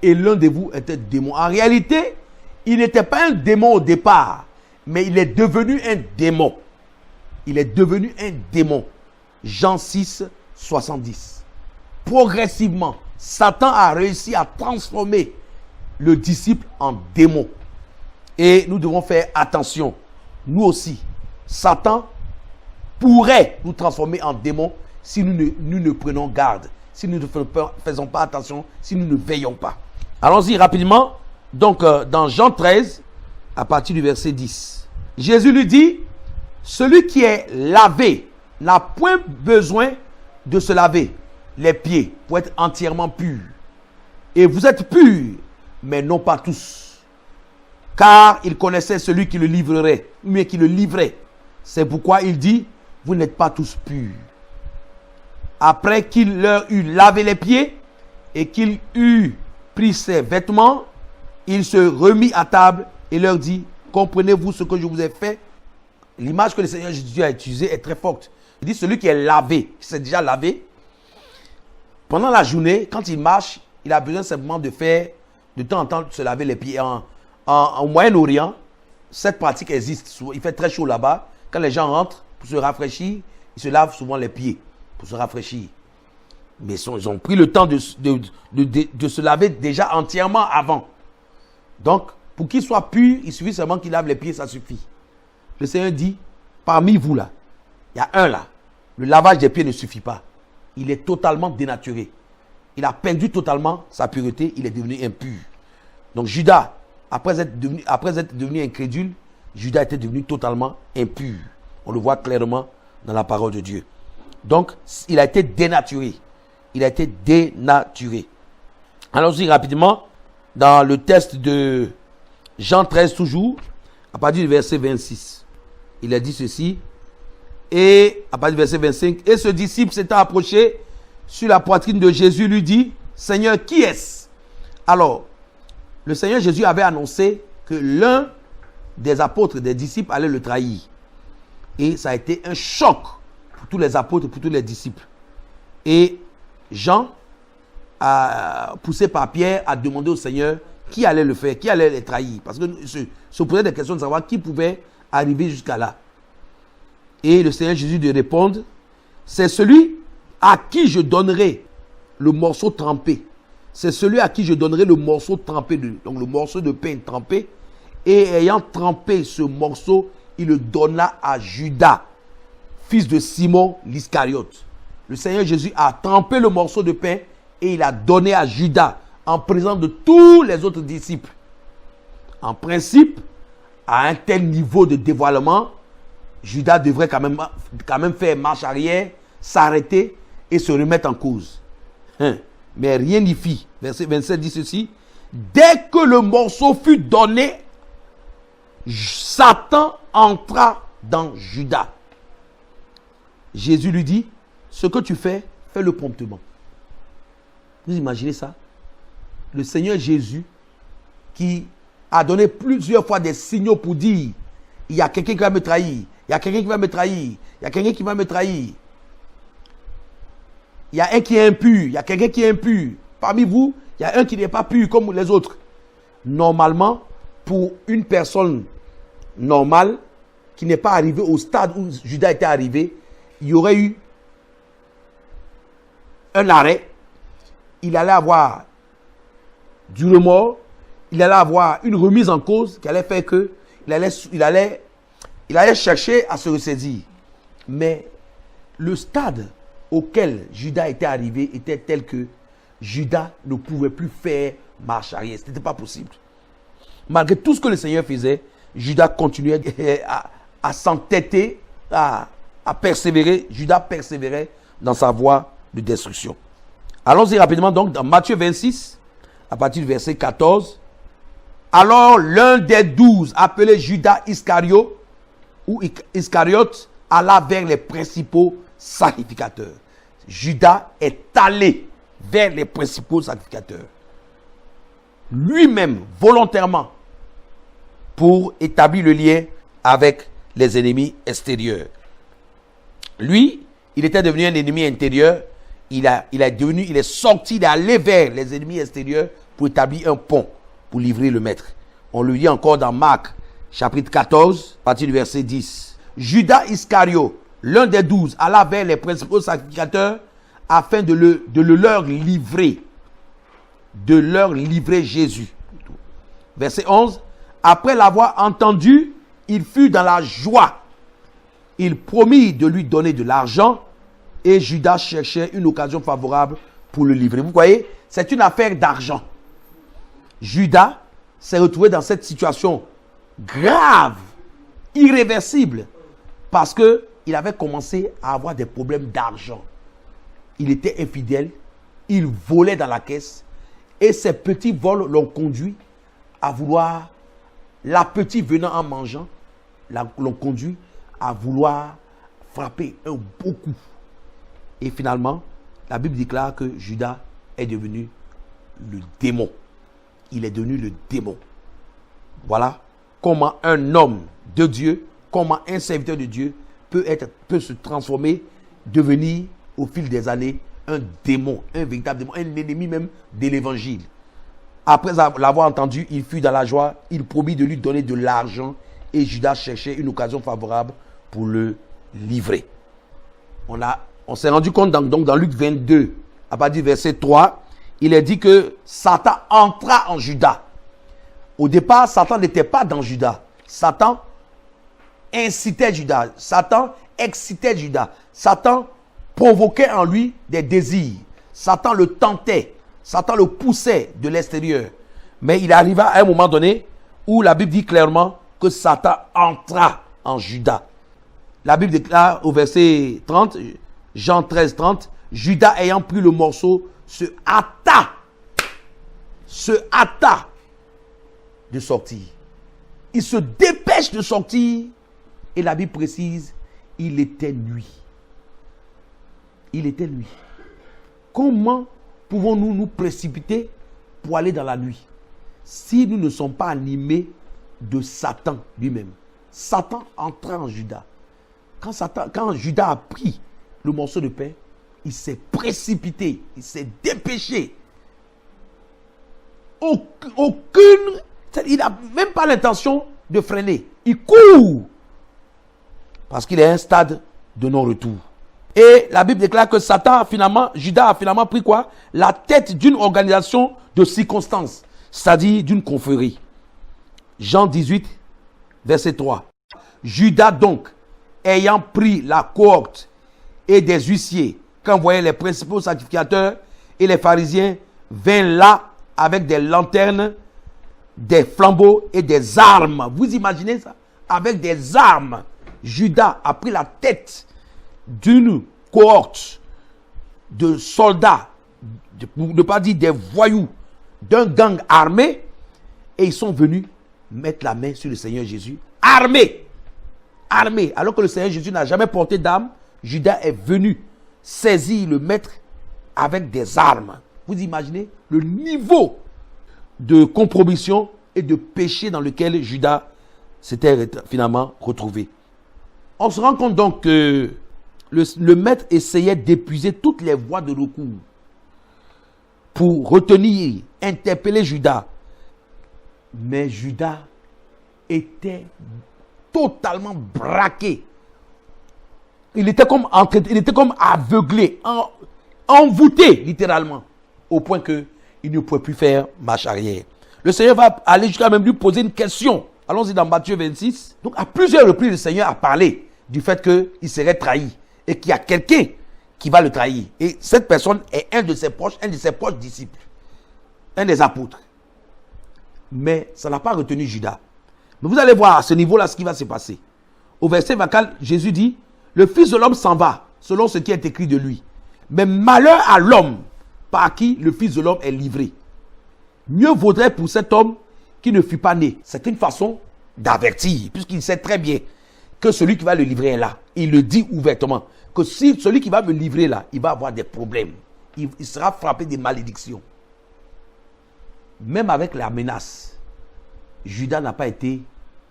Et l'un de vous est un démon. En réalité, il n'était pas un démon au départ, mais il est devenu un démon. Il est devenu un démon. Jean 6, 70. Progressivement, Satan a réussi à transformer le disciple en démon. Et nous devons faire attention. Nous aussi, Satan pourrait nous transformer en démon si nous ne prenons garde, si nous ne faisons pas attention, si nous ne veillons pas. Allons-y rapidement. Donc, dans Jean 13, à partir du verset 10, Jésus lui dit, celui qui est lavé n'a point besoin de se laver les pieds pour être entièrement pur. Et vous êtes purs, mais non pas tous. Car il connaissait celui qui le livrerait, mais qui le livrait. C'est pourquoi il dit, vous n'êtes pas tous purs. Après qu'il leur eut lavé les pieds et qu'il eut pris ses vêtements, il se remit à table et leur dit, comprenez-vous ce que je vous ai fait? L'image que le Seigneur Jésus a utilisée est très forte. Il dit, celui qui est lavé, qui s'est déjà lavé, pendant la journée, quand il marche, il a besoin simplement de faire, de temps en temps, se laver les pieds. Au Moyen-Orient, cette pratique existe. Il fait très chaud là-bas. Quand les gens rentrent pour se rafraîchir, ils se lavent souvent les pieds pour se rafraîchir. Mais ils ont pris le temps de se laver déjà entièrement avant. Donc, pour qu'il soit pur, il suffit seulement qu'il lave les pieds, ça suffit. Le Seigneur dit, parmi vous là, il y a un là, le lavage des pieds ne suffit pas. Il est totalement dénaturé. Il a perdu totalement sa pureté, il est devenu impur. Donc Judas, après être devenu incrédule, Judas était devenu totalement impur. On le voit clairement dans la parole de Dieu. Donc, il a été dénaturé. Il a été dénaturé. Allons-y rapidement dans le texte de Jean 13 toujours, à partir du verset 26. Il a dit ceci, et à partir du verset 25, et ce disciple s'étant approché sur la poitrine de Jésus, lui dit, Seigneur, qui est-ce? Alors, le Seigneur Jésus avait annoncé que l'un des apôtres, des disciples, allait le trahir. Et ça a été un choc pour tous les apôtres, pour tous les disciples. Et Jean, poussé par Pierre, a demandé au Seigneur qui allait le faire, qui allait les trahir. Parce que se posait des questions de savoir qui pouvait arriver jusqu'à là. Et le Seigneur Jésus de répondre, c'est celui à qui je donnerai le morceau trempé. C'est celui à qui je donnerai le morceau trempé, donc le morceau de pain trempé. Et ayant trempé ce morceau, il le donna à Judas, fils de Simon l'Iscariote. Le Seigneur Jésus a trempé le morceau de pain et il a donné à Judas en présence de tous les autres disciples. En principe, à un tel niveau de dévoilement, Judas devrait quand même faire marche arrière, s'arrêter et se remettre en cause. Mais rien n'y fit. Verset 27 dit ceci. Dès que le morceau fut donné, Satan entra dans Judas. Jésus lui dit, ce que tu fais, fais-le promptement. Vous imaginez ça? Le Seigneur Jésus, qui a donné plusieurs fois des signaux pour dire, il y a quelqu'un qui va me trahir, il y a quelqu'un qui va me trahir, il y a quelqu'un qui va me trahir. Il y a un qui est impur, il y a quelqu'un qui est impur. Parmi vous, il y a un qui n'est pas pur comme les autres. Normalement, pour une personne normale, qui n'est pas arrivée au stade où Judas était arrivé, il y aurait eu un arrêt. Il allait avoir du remords, il allait avoir une remise en cause qui allait faire que il allait chercher à se ressaisir. Mais le stade auquel Judas était arrivé était tel que Judas ne pouvait plus faire marche arrière. Ce n'était pas possible. Malgré tout ce que le Seigneur faisait, Judas continuait à s'entêter, à persévérer. Judas persévérait dans sa voie de destruction. Allons-y rapidement donc dans Matthieu 26, à partir du verset 14. Alors l'un des 12, appelé Judas Iscariote, alla vers les principaux sacrificateurs. Judas est allé vers les principaux sacrificateurs. Lui-même, volontairement, pour établir le lien avec les ennemis extérieurs. Lui, il était devenu un ennemi intérieur. Il est sorti, il est allé vers les ennemis extérieurs pour établir un pont, pour livrer le maître. On le lit encore dans Marc, chapitre 14, à partir du verset 10. Judas Iscariote, l'un des 12, alla vers les principaux sacrificateurs afin de leur livrer. De leur livrer Jésus. Verset 11. Après l'avoir entendu, il fut dans la joie. Il promit de lui donner de l'argent et Judas cherchait une occasion favorable pour le livrer. Vous voyez, c'est une affaire d'argent. Judas s'est retrouvé dans cette situation grave, irréversible, parce qu'il avait commencé à avoir des problèmes d'argent. Il était infidèle, il volait dans la caisse, et ces petits vols l'ont conduit à vouloir, l'appétit venant en mangeant, l'ont conduit à vouloir frapper un beau coup. Et finalement, la Bible déclare que Judas est devenu le démon. Il est devenu le démon. Voilà comment un homme de Dieu, comment un serviteur de Dieu peut se transformer, devenir au fil des années un démon, un véritable démon, un ennemi même de l'évangile. Après l'avoir entendu, il fut dans la joie, il promit de lui donner de l'argent et Judas cherchait une occasion favorable pour le livrer. On s'est rendu compte donc dans Luc 22, à partir du verset 3, il est dit que Satan entra en Judas. Au départ, Satan n'était pas dans Judas. Satan incitait Judas. Satan excitait Judas. Satan provoquait en lui des désirs. Satan le tentait. Satan le poussait de l'extérieur. Mais il arriva à un moment donné où la Bible dit clairement que Satan entra en Judas. La Bible déclare au verset 30, Jean 13, 30, Judas ayant pris le morceau se hâta de sortir. Il se dépêche de sortir et la Bible précise, il était nuit. Il était nuit. Comment pouvons-nous nous précipiter pour aller dans la nuit si nous ne sommes pas animés de Satan lui-même? Satan entra en Judas. Quand Judas a pris le morceau de pain, il s'est précipité, il s'est dépêché. Il n'a même pas l'intention de freiner. Il court. Parce qu'il est à un stade de non-retour. Et la Bible déclare que Judas a finalement pris quoi? La tête d'une organisation de circonstances, c'est-à-dire d'une confrérie. Jean 18, verset 3. Judas donc, ayant pris la cohorte et des huissiers, qu'envoyaient les principaux sacrificateurs et les pharisiens, vint là avec des lanternes, des flambeaux et des armes. Vous imaginez ça? Avec des armes. Judas a pris la tête d'une cohorte de soldats, pour ne pas dire des voyous, d'un gang armé, et ils sont venus mettre la main sur le Seigneur Jésus, armé, alors que le Seigneur Jésus n'a jamais porté d'arme. Judas est venu saisir le maître avec des armes. Vous imaginez le niveau de compromission et de péché dans lequel Judas s'était finalement retrouvé. On se rend compte donc que le maître essayait d'épuiser toutes les voies de recours pour retenir, interpeller Judas. Mais Judas était totalement braqué. Il était comme aveuglé, envoûté littéralement, au point qu'il ne pouvait plus faire marche arrière. Le Seigneur va aller jusqu'à même lui poser une question. Allons-y dans Matthieu 26. Donc à plusieurs reprises, le Seigneur a parlé du fait qu'il serait trahi et qu'il y a quelqu'un qui va le trahir. Et cette personne est un de ses proches disciples, un des apôtres. Mais ça n'a pas retenu Judas. Mais vous allez voir à ce niveau-là ce qui va se passer. Au verset 24, Jésus dit, le Fils de l'homme s'en va, selon ce qui est écrit de lui. Mais malheur à l'homme par qui le Fils de l'homme est livré. Mieux vaudrait pour cet homme qui ne fût pas né. C'est une façon d'avertir, puisqu'il sait très bien que celui qui va le livrer est là. Il le dit ouvertement, que si celui qui va me livrer là, il va avoir des problèmes. Il sera frappé des malédictions. Même avec la menace, Judas n'a pas été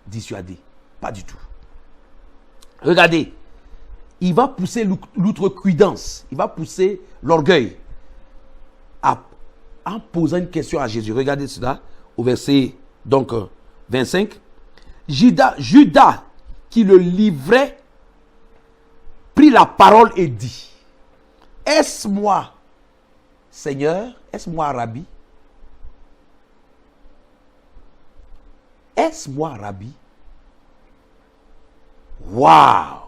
dissuadé. Pas du tout. Regardez, il va pousser l'outrecuidance, il va pousser l'orgueil en posant une question à Jésus. Regardez cela au verset 25. Judas qui le livrait prit la parole et dit, est-ce moi, Seigneur? Est-ce moi, Rabbi? Est-ce moi, Rabbi? Waouh!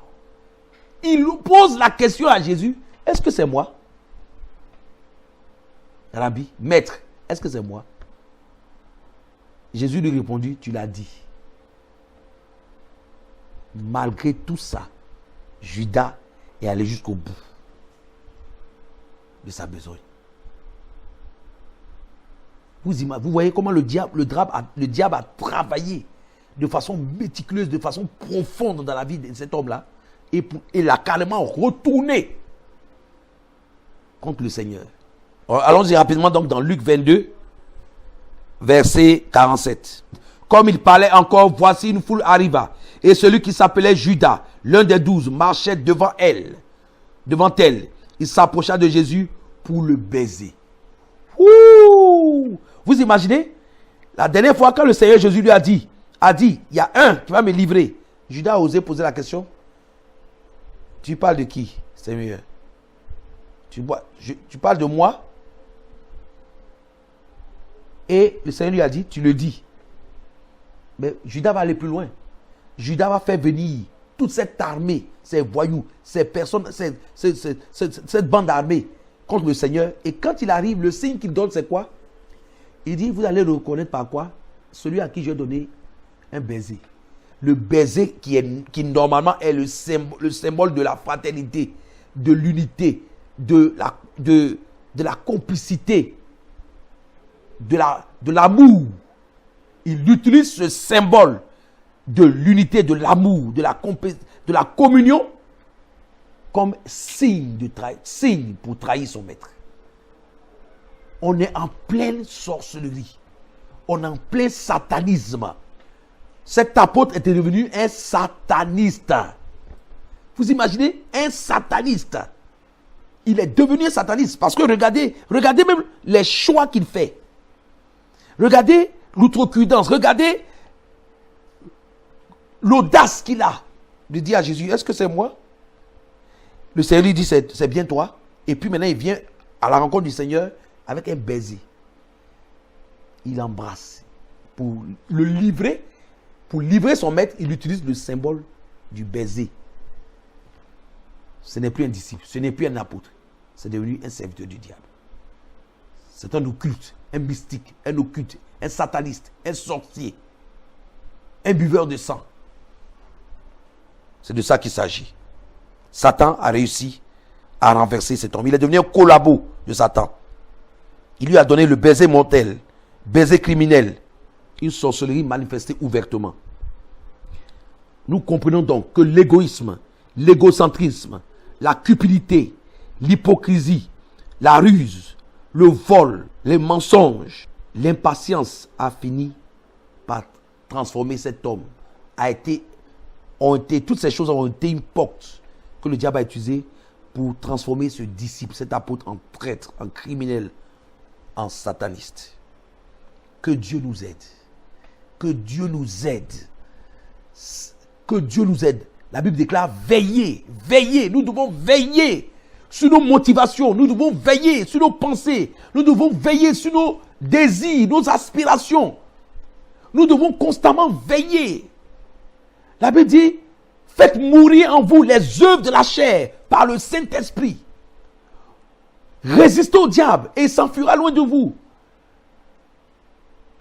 Il pose la question à Jésus, est-ce que c'est moi? Rabbi, maître, est-ce que c'est moi? Jésus lui répondit, tu l'as dit. Malgré tout ça, Judas est allé jusqu'au bout de sa besogne. Vous voyez comment le diable a travaillé de façon méticuleuse, de façon profonde dans la vie de cet homme-là, et l'a carrément retourné contre le Seigneur. Allons-y rapidement donc dans Luc 22, verset 47. Comme il parlait encore, voici une foule arriva, et celui qui s'appelait Judas, l'un des 12, marchait devant elle. Il s'approcha de Jésus pour le baiser. Ouh! Vous imaginez? La dernière fois quand le Seigneur Jésus lui a dit, a dit, il y a un qui va me livrer. Judas a osé poser la question. Tu parles de qui, Seigneur? Tu parles de moi? Et le Seigneur lui a dit, tu le dis. Mais Judas va aller plus loin. Judas va faire venir toute cette armée, ces voyous, ces personnes, cette bande armée contre le Seigneur. Et quand il arrive, le signe qu'il donne, c'est quoi? Il dit, vous allez le reconnaître par quoi? Celui à qui je vais donner un baiser. Le baiser qui normalement est le symbole de la fraternité, de l'unité, de la complicité, de l'amour. Il utilise ce symbole de l'unité, de l'amour, de la communion comme signe pour trahir son maître. On est en pleine sorcellerie. On est en plein satanisme. Cet apôtre était devenu un sataniste. Vous imaginez? Un sataniste. Il est devenu un sataniste parce que regardez même les choix qu'il fait. Regardez l'outrecuidance. Regardez l'audace qu'il a de dire à Jésus, est-ce que c'est moi? Le Seigneur lui dit, c'est bien toi. Et puis maintenant, il vient à la rencontre du Seigneur avec un baiser. Il l'embrasse. Pour le livrer, pour livrer son maître, il utilise le symbole du baiser. Ce n'est plus un disciple, ce n'est plus un apôtre. C'est devenu un serviteur du diable. C'est un occulte, un mystique, un occulte, un sataniste, un sorcier, un buveur de sang. C'est de ça qu'il s'agit. Satan a réussi à renverser cet homme. Il est devenu un collabo de Satan. Il lui a donné le baiser mortel, baiser criminel, une sorcellerie manifestée ouvertement. Nous comprenons donc que l'égoïsme, l'égocentrisme, la cupidité, l'hypocrisie, la ruse, le vol, les mensonges, l'impatience a fini par transformer cet homme. Toutes ces choses ont été une porte que le diable a utilisée pour transformer ce disciple, cet apôtre, en traître, en criminel, en sataniste. Que Dieu nous aide. Que Dieu nous aide. Que Dieu nous aide. La Bible déclare veillez, veillez. Nous devons veiller sur nos motivations. Nous devons veiller sur nos pensées. Nous devons veiller sur nos désirs, nos aspirations. Nous devons constamment veiller. La Bible dit, faites mourir en vous les œuvres de la chair par le Saint-Esprit. Résistez au diable et il s'enfuira loin de vous.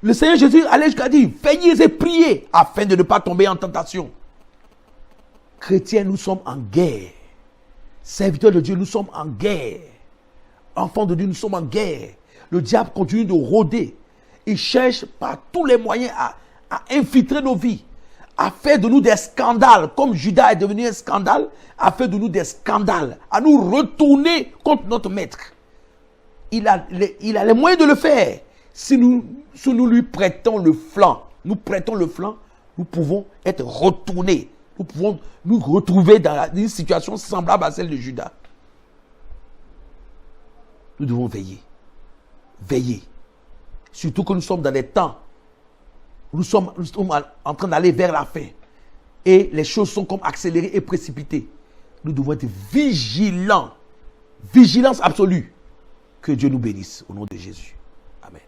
Le Seigneur Jésus allait jusqu'à dire, veillez et priez afin de ne pas tomber en tentation. Chrétiens, nous sommes en guerre. Serviteurs de Dieu, nous sommes en guerre. Enfants de Dieu, nous sommes en guerre. Le diable continue de rôder. Il cherche par tous les moyens à infiltrer nos vies, à faire de nous des scandales, comme Judas est devenu un scandale, à faire de nous des scandales, à nous retourner contre notre maître. Il a les moyens de le faire. Si nous lui prêtons le flanc, nous pouvons être retournés. Nous pouvons nous retrouver dans une situation semblable à celle de Judas. Nous devons veiller. Veiller. Surtout que nous sommes dans des temps. Nous sommes en train d'aller vers la fin. Et les choses sont comme accélérées et précipitées. Nous devons être vigilants. Vigilance absolue. Que Dieu nous bénisse au nom de Jésus. Amen.